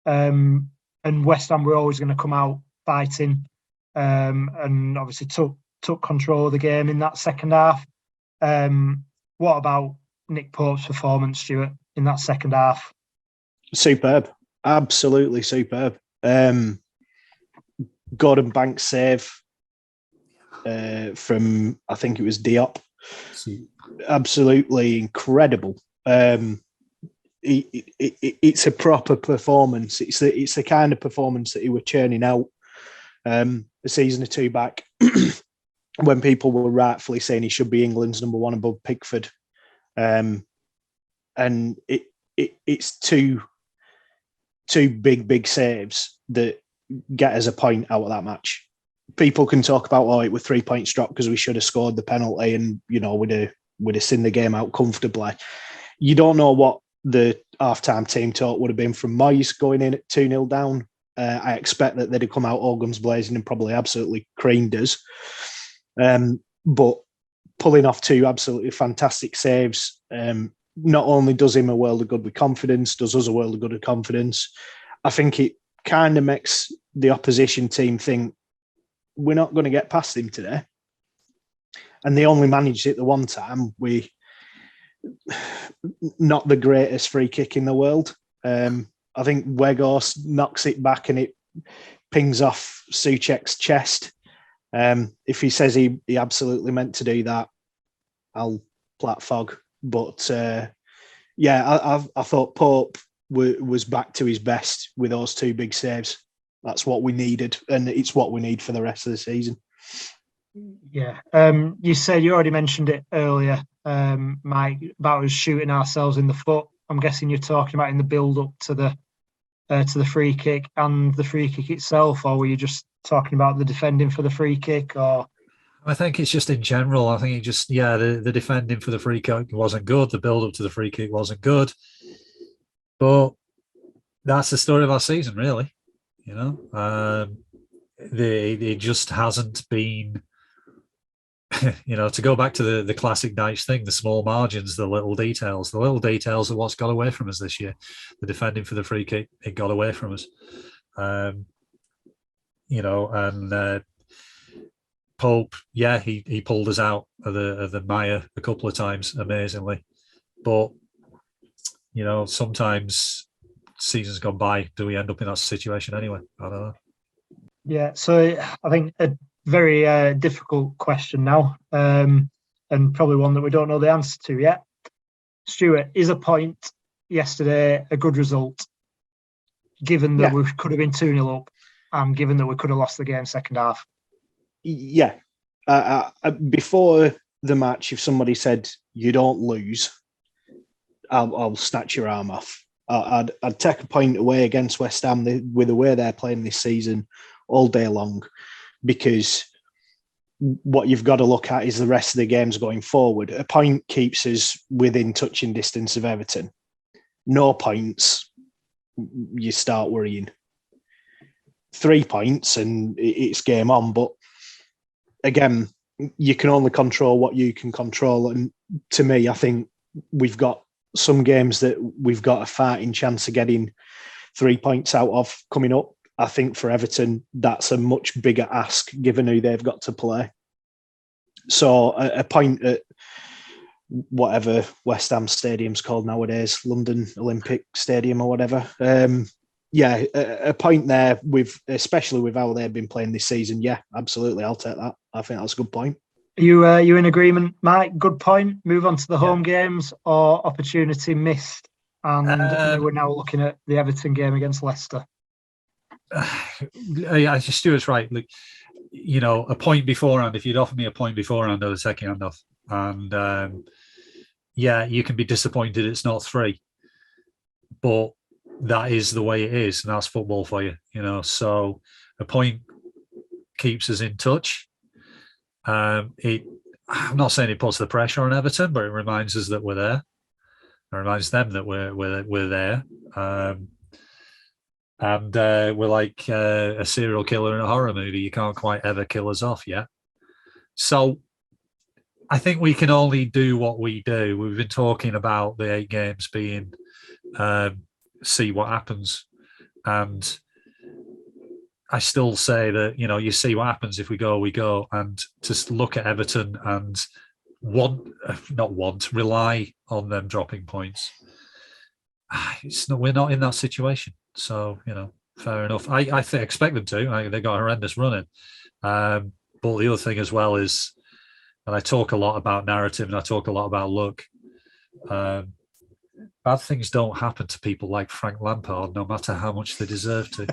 Speaker 1: And West Ham were always going to come out fighting, and obviously took control of the game in that second half. What about Nick Pope's performance, Stuart, in that second half?
Speaker 3: Superb, absolutely superb. Gordon Banks' save from, I think it was Diop. Absolutely incredible. It's a proper performance. It's the kind of performance that he was churning out a season or 2 back when people were rightfully saying he should be England's number 1 above Pickford. And it's two big saves that get us a point out of that match. People can talk about, it was 3 points dropped because we should have scored the penalty and, we'd have seen the game out comfortably. You don't know what the half-time team talk would have been from Moyes going in at 2-0 down. I expect that they'd have come out all guns blazing and probably absolutely creamed us. But pulling off 2 absolutely fantastic saves not only does him a world of good with confidence, does us a world of good with confidence. I think it kind of makes the opposition team think, we're not going to get past him today. And they only managed it the one time. Not the greatest free kick in the world. I think Weghorst knocks it back and it pings off Souček's chest. If he says he absolutely meant to do that, I'll plat fog. But I thought Pope was back to his best with those 2 big saves. That's what we needed, and it's what we need for the rest of the season.
Speaker 1: Yeah. You said, you already mentioned it earlier, Mike, about us shooting ourselves in the foot. I'm guessing you're talking about in the build-up to the free kick and the free kick itself, or were you just talking about the defending for the free kick? Or
Speaker 2: I think it's just in general. I think the defending for the free kick wasn't good. The build-up to the free kick wasn't good. But that's the story of our season, really. It just hasn't been, to go back to the classic Dyche thing, the small margins, the little details are what's got away from us this year. The defending for the free kick, it got away from us. Pope, he pulled us out of the mire a couple of times, amazingly. But, sometimes seasons gone by, do we end up in that situation anyway? I don't know.
Speaker 1: Yeah, so I think a very difficult question now, and probably one that we don't know the answer to yet. Stuart, is a point yesterday a good result, given that we could have been 2-0 up, and given that we could have lost the game second half?
Speaker 3: Yeah. Before the match, if somebody said you don't lose, I'll snatch your arm off. I'd take a point away against West Ham with the way they're playing this season all day long, because what you've got to look at is the rest of the games going forward. A point keeps us within touching distance of Everton. No points, you start worrying. 3 points and it's game on. But again, you can only control what you can control. And to me, I think we've got some games that we've got a fighting chance of getting 3 points out of coming up. I think for Everton, that's a much bigger ask given who they've got to play. So a point at whatever West Ham Stadium's called nowadays, London Olympic Stadium or whatever. A point there, especially with how they've been playing this season. Yeah, absolutely. I'll take that. I think that's a good point.
Speaker 1: You in agreement, Mike? Good point. Move on to the home games, or opportunity missed, and we're now looking at the Everton game against Leicester.
Speaker 2: Yeah, Stuart's right. Like, a point beforehand. If you'd offered me a point beforehand, I would take your hand off. And you can be disappointed it's not 3, but that is the way it is, and that's football for you. So a point keeps us in touch. I'm not saying it puts the pressure on Everton, but it reminds us that we're there. It reminds them that we're there. And we're like a serial killer in a horror movie. You can't quite ever kill us off yet. So I think we can only do what we do. We've been talking about the 8 games being see what happens. And I still say that, you see what happens. If we go, we go. And just look at Everton and rely on them dropping points. We're not in that situation. So, fair enough. I expect them to. They got a horrendous running. But the other thing as well is, and I talk a lot about narrative and I talk a lot about luck. Bad things don't happen to people like Frank Lampard, no matter how much they deserve to.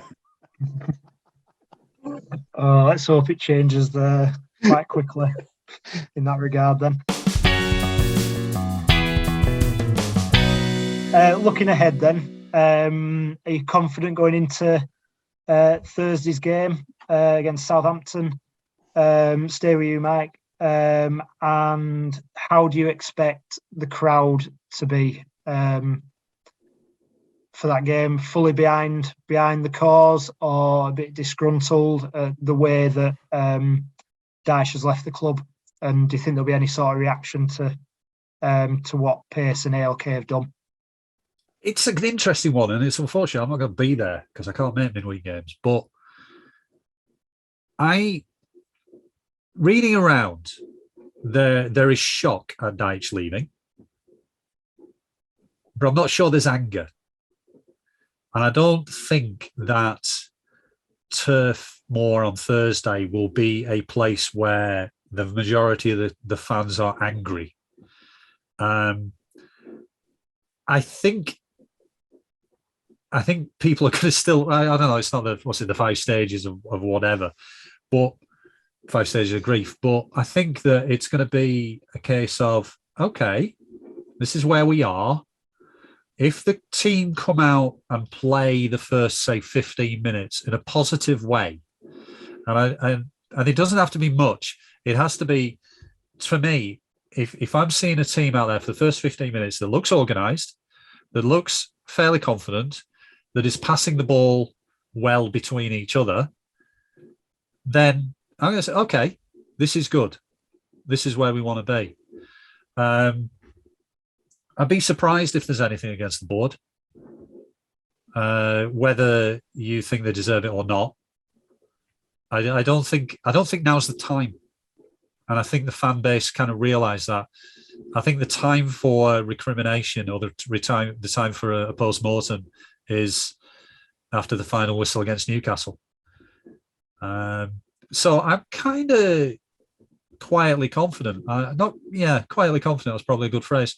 Speaker 1: Let's hope it changes quite quickly in that regard then. Looking ahead then, are you confident going into Thursday's game against Southampton? Stay with you, Mike. And how do you expect the crowd to be for that game? Fully behind the cause, or a bit disgruntled the way that Dyche has left the club? And do you think there'll be any sort of reaction to what Pace and ALK have done?
Speaker 2: It's an interesting one, and it's unfortunate I'm not going to be there because I can't make midweek games. But reading around, there is shock at Dyche leaving, but I'm not sure there's anger. And I don't think that Turf Moor on Thursday will be a place where the majority of the fans are angry. I think people are going to still, I don't know, it's not the 5 stages of whatever, but 5 stages of grief. But I think that it's going to be a case of, okay, this is where we are. If the team come out and play the first, say, 15 minutes in a positive way, and it doesn't have to be much, it has to be, for me, if I'm seeing a team out there for the first 15 minutes that looks organised, that looks fairly confident, that is passing the ball well between each other, then I'm going to say, okay, this is good. This is where we want to be. I'd be surprised if there's anything against the board, whether you think they deserve it or not. I don't think now's the time, and I think the fan base kind of realise that. I think the time for recrimination or the time for a post-mortem is after the final whistle against Newcastle. So I'm kind of quietly confident. Quietly confident was probably a good phrase.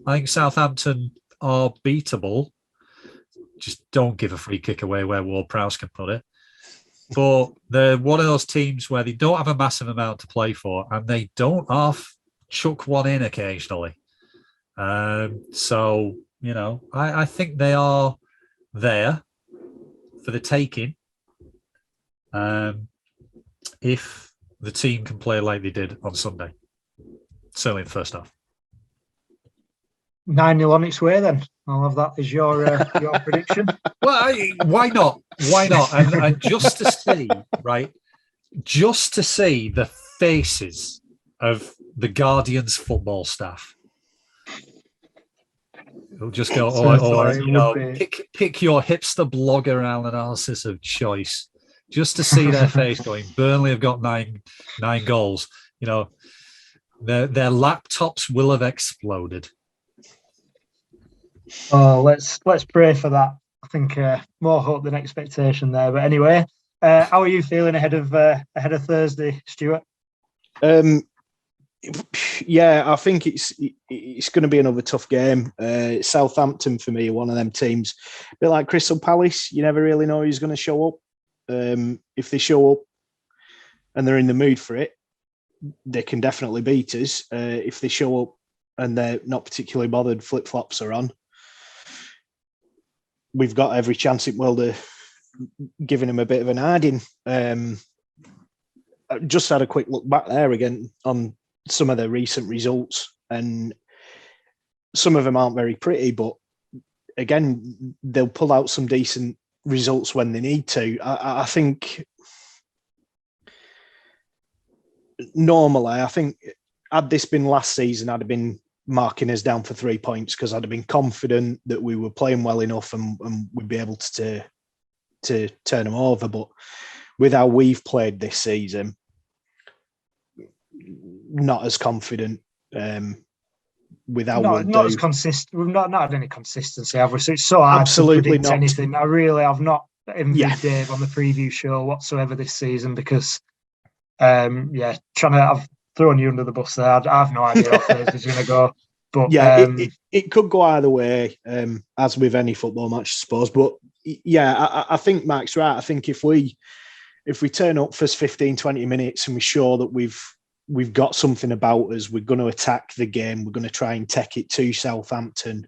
Speaker 2: I think Southampton are beatable. Just don't give a free kick away where Ward-Prowse can put it. But they're one of those teams where they don't have a massive amount to play for, and they don't half chuck one in occasionally. So, I think they are there for the taking. If the team can play like they did on Sunday, certainly in the first half.
Speaker 1: 9-0 on its way then. I'll have that as your prediction.
Speaker 2: Well, why not? Why not? And just to see, right? Just to see the faces of the Guardian's football staff. It'll just go, pick your hipster blogger analysis of choice. Just to see their face going, Burnley have got nine goals. Their laptops will have exploded.
Speaker 1: Oh, let's pray for that. I think more hope than expectation there. But anyway, how are you feeling ahead of Thursday, Stuart?
Speaker 3: Yeah, I think it's going to be another tough game. Southampton for me are one of them teams, a bit like Crystal Palace. You never really know who's going to show up. If they show up and they're in the mood for it, they can definitely beat us. If they show up and they're not particularly bothered, flip-flops are on, we've got every chance in the world of giving them a bit of an hiding. I just had a quick look back there again on some of the recent results, and some of them aren't very pretty, but again, they'll pull out some decent results when they need to. I think normally, had this been last season, I'd have been marking us down for 3 points because I'd have been confident that we were playing well enough and we'd be able to turn them over. But with how we've played this season, not as confident.
Speaker 1: Not as consistent. We've not had any consistency, have we? So it's so hard
Speaker 3: Absolutely
Speaker 1: to predict
Speaker 3: not.
Speaker 1: anything. I really have not envied Dave on the preview show whatsoever this season because, I've thrown you under the bus there. I have no idea how Thursday's going to go. But
Speaker 3: it could go either way, as with any football match, I suppose. But yeah, I think Mike's right. I think if we turn up for 15, 20 minutes and we're sure that we've got something about us, we're going to attack the game, we're going to try and take it to Southampton,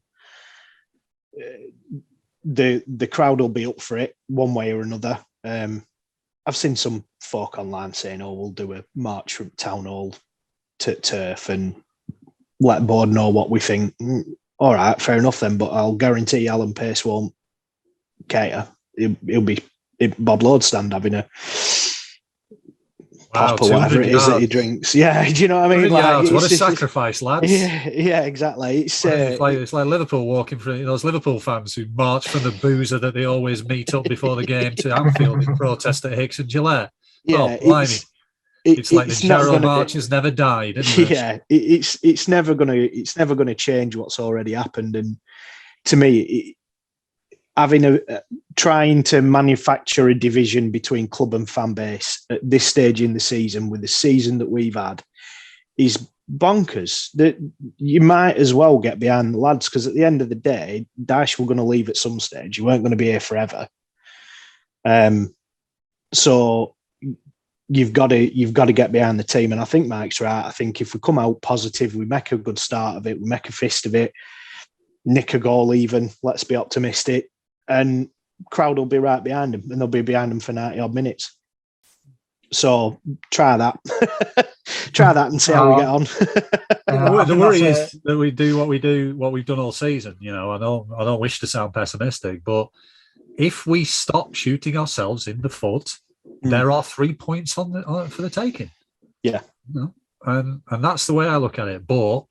Speaker 3: the crowd will be up for it one way or another. I've seen some folk online saying, we'll do a march from Town Hall to Turf and let board know what we think. All right, fair enough then, but I'll guarantee Alan Pace won't cater. He'll be Bob Lordstand having a pop or whatever it is that he drinks. Yeah, do you know what I mean?
Speaker 2: What a sacrifice, lads.
Speaker 3: Yeah, exactly. It's
Speaker 2: like Liverpool walking through those Liverpool fans who march from the boozer that they always meet up before the game to Anfield in protest at Hicks and Gillette.
Speaker 3: Yeah,
Speaker 2: it's like the Gerald March has never died, isn't it?
Speaker 3: Yeah, it's never gonna change what's already happened. And to me, trying to manufacture a division between club and fan base at this stage in the season, with the season that we've had, is bonkers. That you might as well get behind the lads, because at the end of the day, Daish were going to leave at some stage. You weren't going to be here forever. So you've got to get behind the team. And I think Mike's right. I think if we come out positive, we make a good start of it, we make a fist of it, nick a goal even, let's be optimistic, and crowd will be right behind them, and they'll be behind them for 90 odd minutes. So try that. Try that and see how we get on.
Speaker 2: The worry is that we do what we've done all season. I don't wish to sound pessimistic, but if we stop shooting ourselves in the foot, there are 3 points for the taking.
Speaker 3: Yeah.
Speaker 2: And that's the way I look at it. But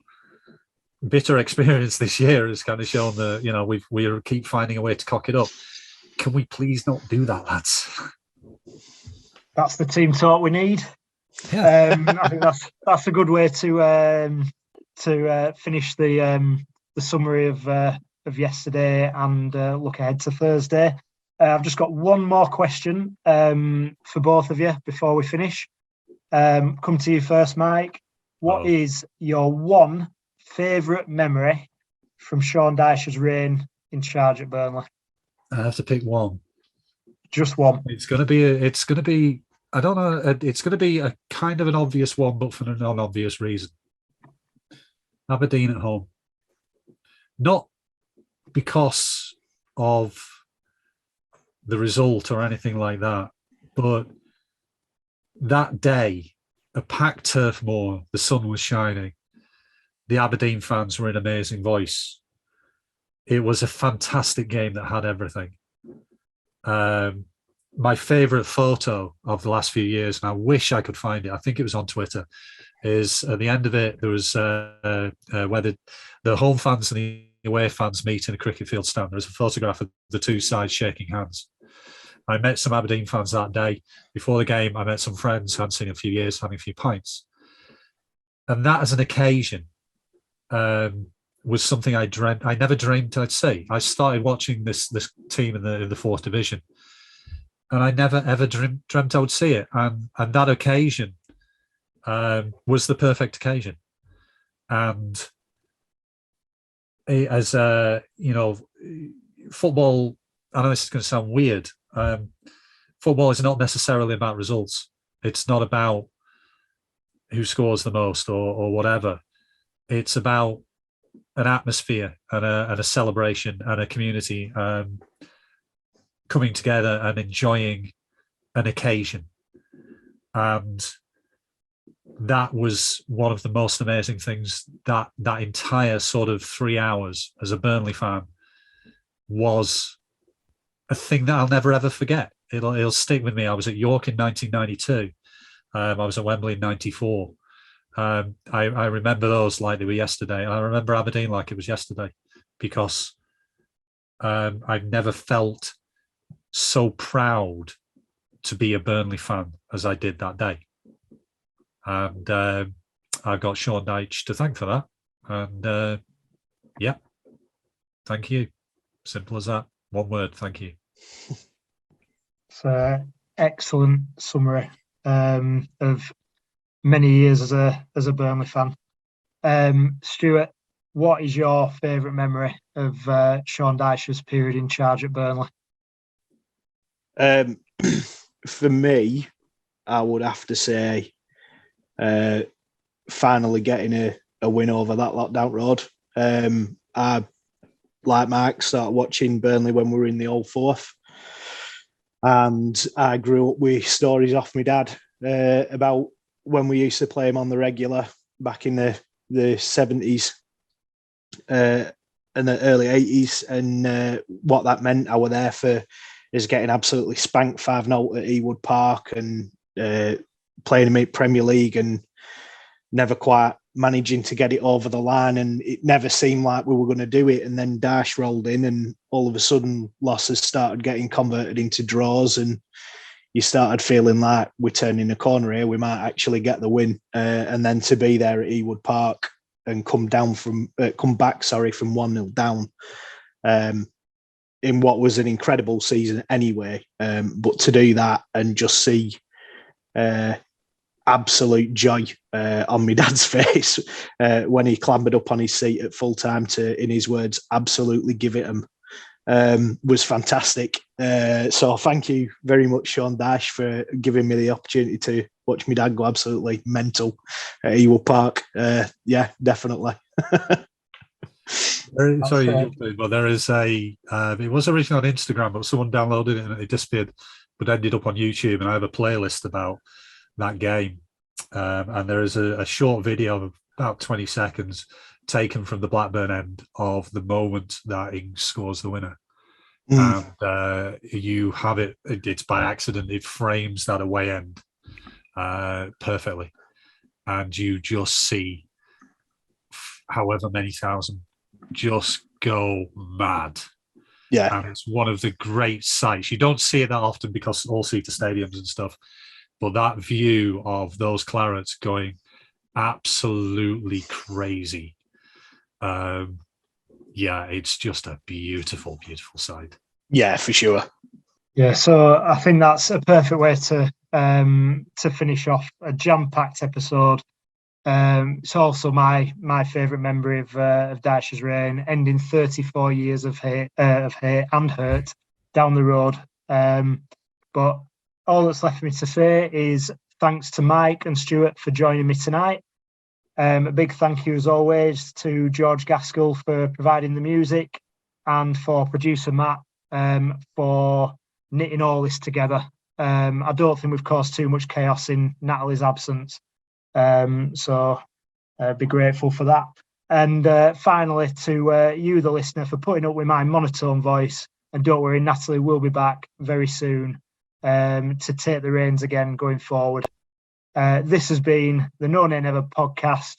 Speaker 2: bitter experience this year has kind of shown that, we keep finding a way to cock it up. Can we please not do that, lads?
Speaker 1: That's the team talk we need.
Speaker 2: Yeah.
Speaker 1: I think that's a good way to finish the summary of yesterday and look ahead to Thursday. I've just got one more question for both of you before we finish. Come to you first, Mike. What is your one favourite memory from Sean Dyche's reign in charge at Burnley?
Speaker 2: I have to pick one.
Speaker 1: Just one.
Speaker 2: It's going to be. I don't know. It's going to be a kind of an obvious one, but for a non-obvious reason. Aberdeen at home. Not because of the result or anything like that, but that day, a packed Turf Moor, the sun was shining. The Aberdeen fans were in amazing voice. It was a fantastic game that had everything. My favourite photo of the last few years, and I wish I could find it, I think it was on Twitter, is at the end of it, there was where the home fans and the away fans meet in a cricket field stand. There was a photograph of the two sides shaking hands. I met some Aberdeen fans that day. Before the game, I met some friends who I hadn't seen in a few years, having a few pints. And that as an occasion was something I never dreamed I'd see. I started watching this team in the fourth division, and I never ever dreamt I would see it. And that occasion was the perfect occasion. And as football, I know this is going to sound weird. Football is not necessarily about results. It's not about who scores the most or whatever. It's about an atmosphere and a celebration and a community coming together and enjoying an occasion. And that was one of the most amazing things. That entire sort of 3 hours as a Burnley fan was a thing that I'll never ever forget. It'll stick with me. I was at York in 1992. I was at Wembley in 94. I remember those like they were yesterday. I remember Aberdeen like it was yesterday, because I've never felt so proud to be a Burnley fan as I did that day. And I've got Sean Dyche to thank for that. And yeah, thank you. Simple as that. One word, thank you.
Speaker 1: It's an excellent summary of many years as a Burnley fan. Stuart, what is your favourite memory of Sean Dyche's period in charge at Burnley?
Speaker 3: For me, I would have to say finally getting a win over that lockdown road. I, like Mark, started watching Burnley when we were in the Old Fourth, and I grew up with stories off my dad about when we used to play him on the regular back in the 70s and the early 80s, and what that meant. I were there for is getting absolutely spanked 5-0 at Ewood Park and playing in Premier League and never quite managing to get it over the line, and it never seemed like we were going to do it. And then Daish rolled in, and all of a sudden losses started getting converted into draws, and you started feeling like we're turning a corner here, we might actually get the win. And then to be there at Ewood Park and come back from 1-0 down in what was an incredible season anyway, but to do that and just see absolute joy on my dad's face when he clambered up on his seat at full time to, in his words, absolutely give it him, was fantastic. So thank you very much, Sean Dyche, for giving me the opportunity to watch my dad go absolutely mental at Ewood Park. Yeah, definitely.
Speaker 2: But there is it was originally on Instagram, but someone downloaded it and it disappeared, but ended up on YouTube, and I have a playlist about that game. And there is a short video of about 20 seconds taken from the Blackburn end of the moment that Ings scores the winner. And you have it's by accident, it frames that away end perfectly. And you just see however many thousand just go mad.
Speaker 3: Yeah.
Speaker 2: And it's one of the great sights. You don't see it that often because all-seater stadiums and stuff, but that view of those Clarets going absolutely crazy, yeah, it's just a beautiful, beautiful sight.
Speaker 3: Yeah, for sure.
Speaker 1: Yeah, so I think that's a perfect way to finish off a jam-packed episode. It's also my favourite memory of Dyche's reign, ending 34 years of hate and hurt down the road. But all that's left for me to say is thanks to Mike and Stuart for joining me tonight. A big thank you, as always, to George Gaskell for providing the music, and for producer Matt for knitting all this together. I don't think we've caused too much chaos in Natalie's absence, so be grateful for that. And finally, to you, the listener, for putting up with my monotone voice. And don't worry, Natalie will be back very soon to take the reins again going forward. This has been the No Nay Never podcast.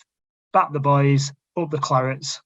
Speaker 1: Back the boys, up the Clarets.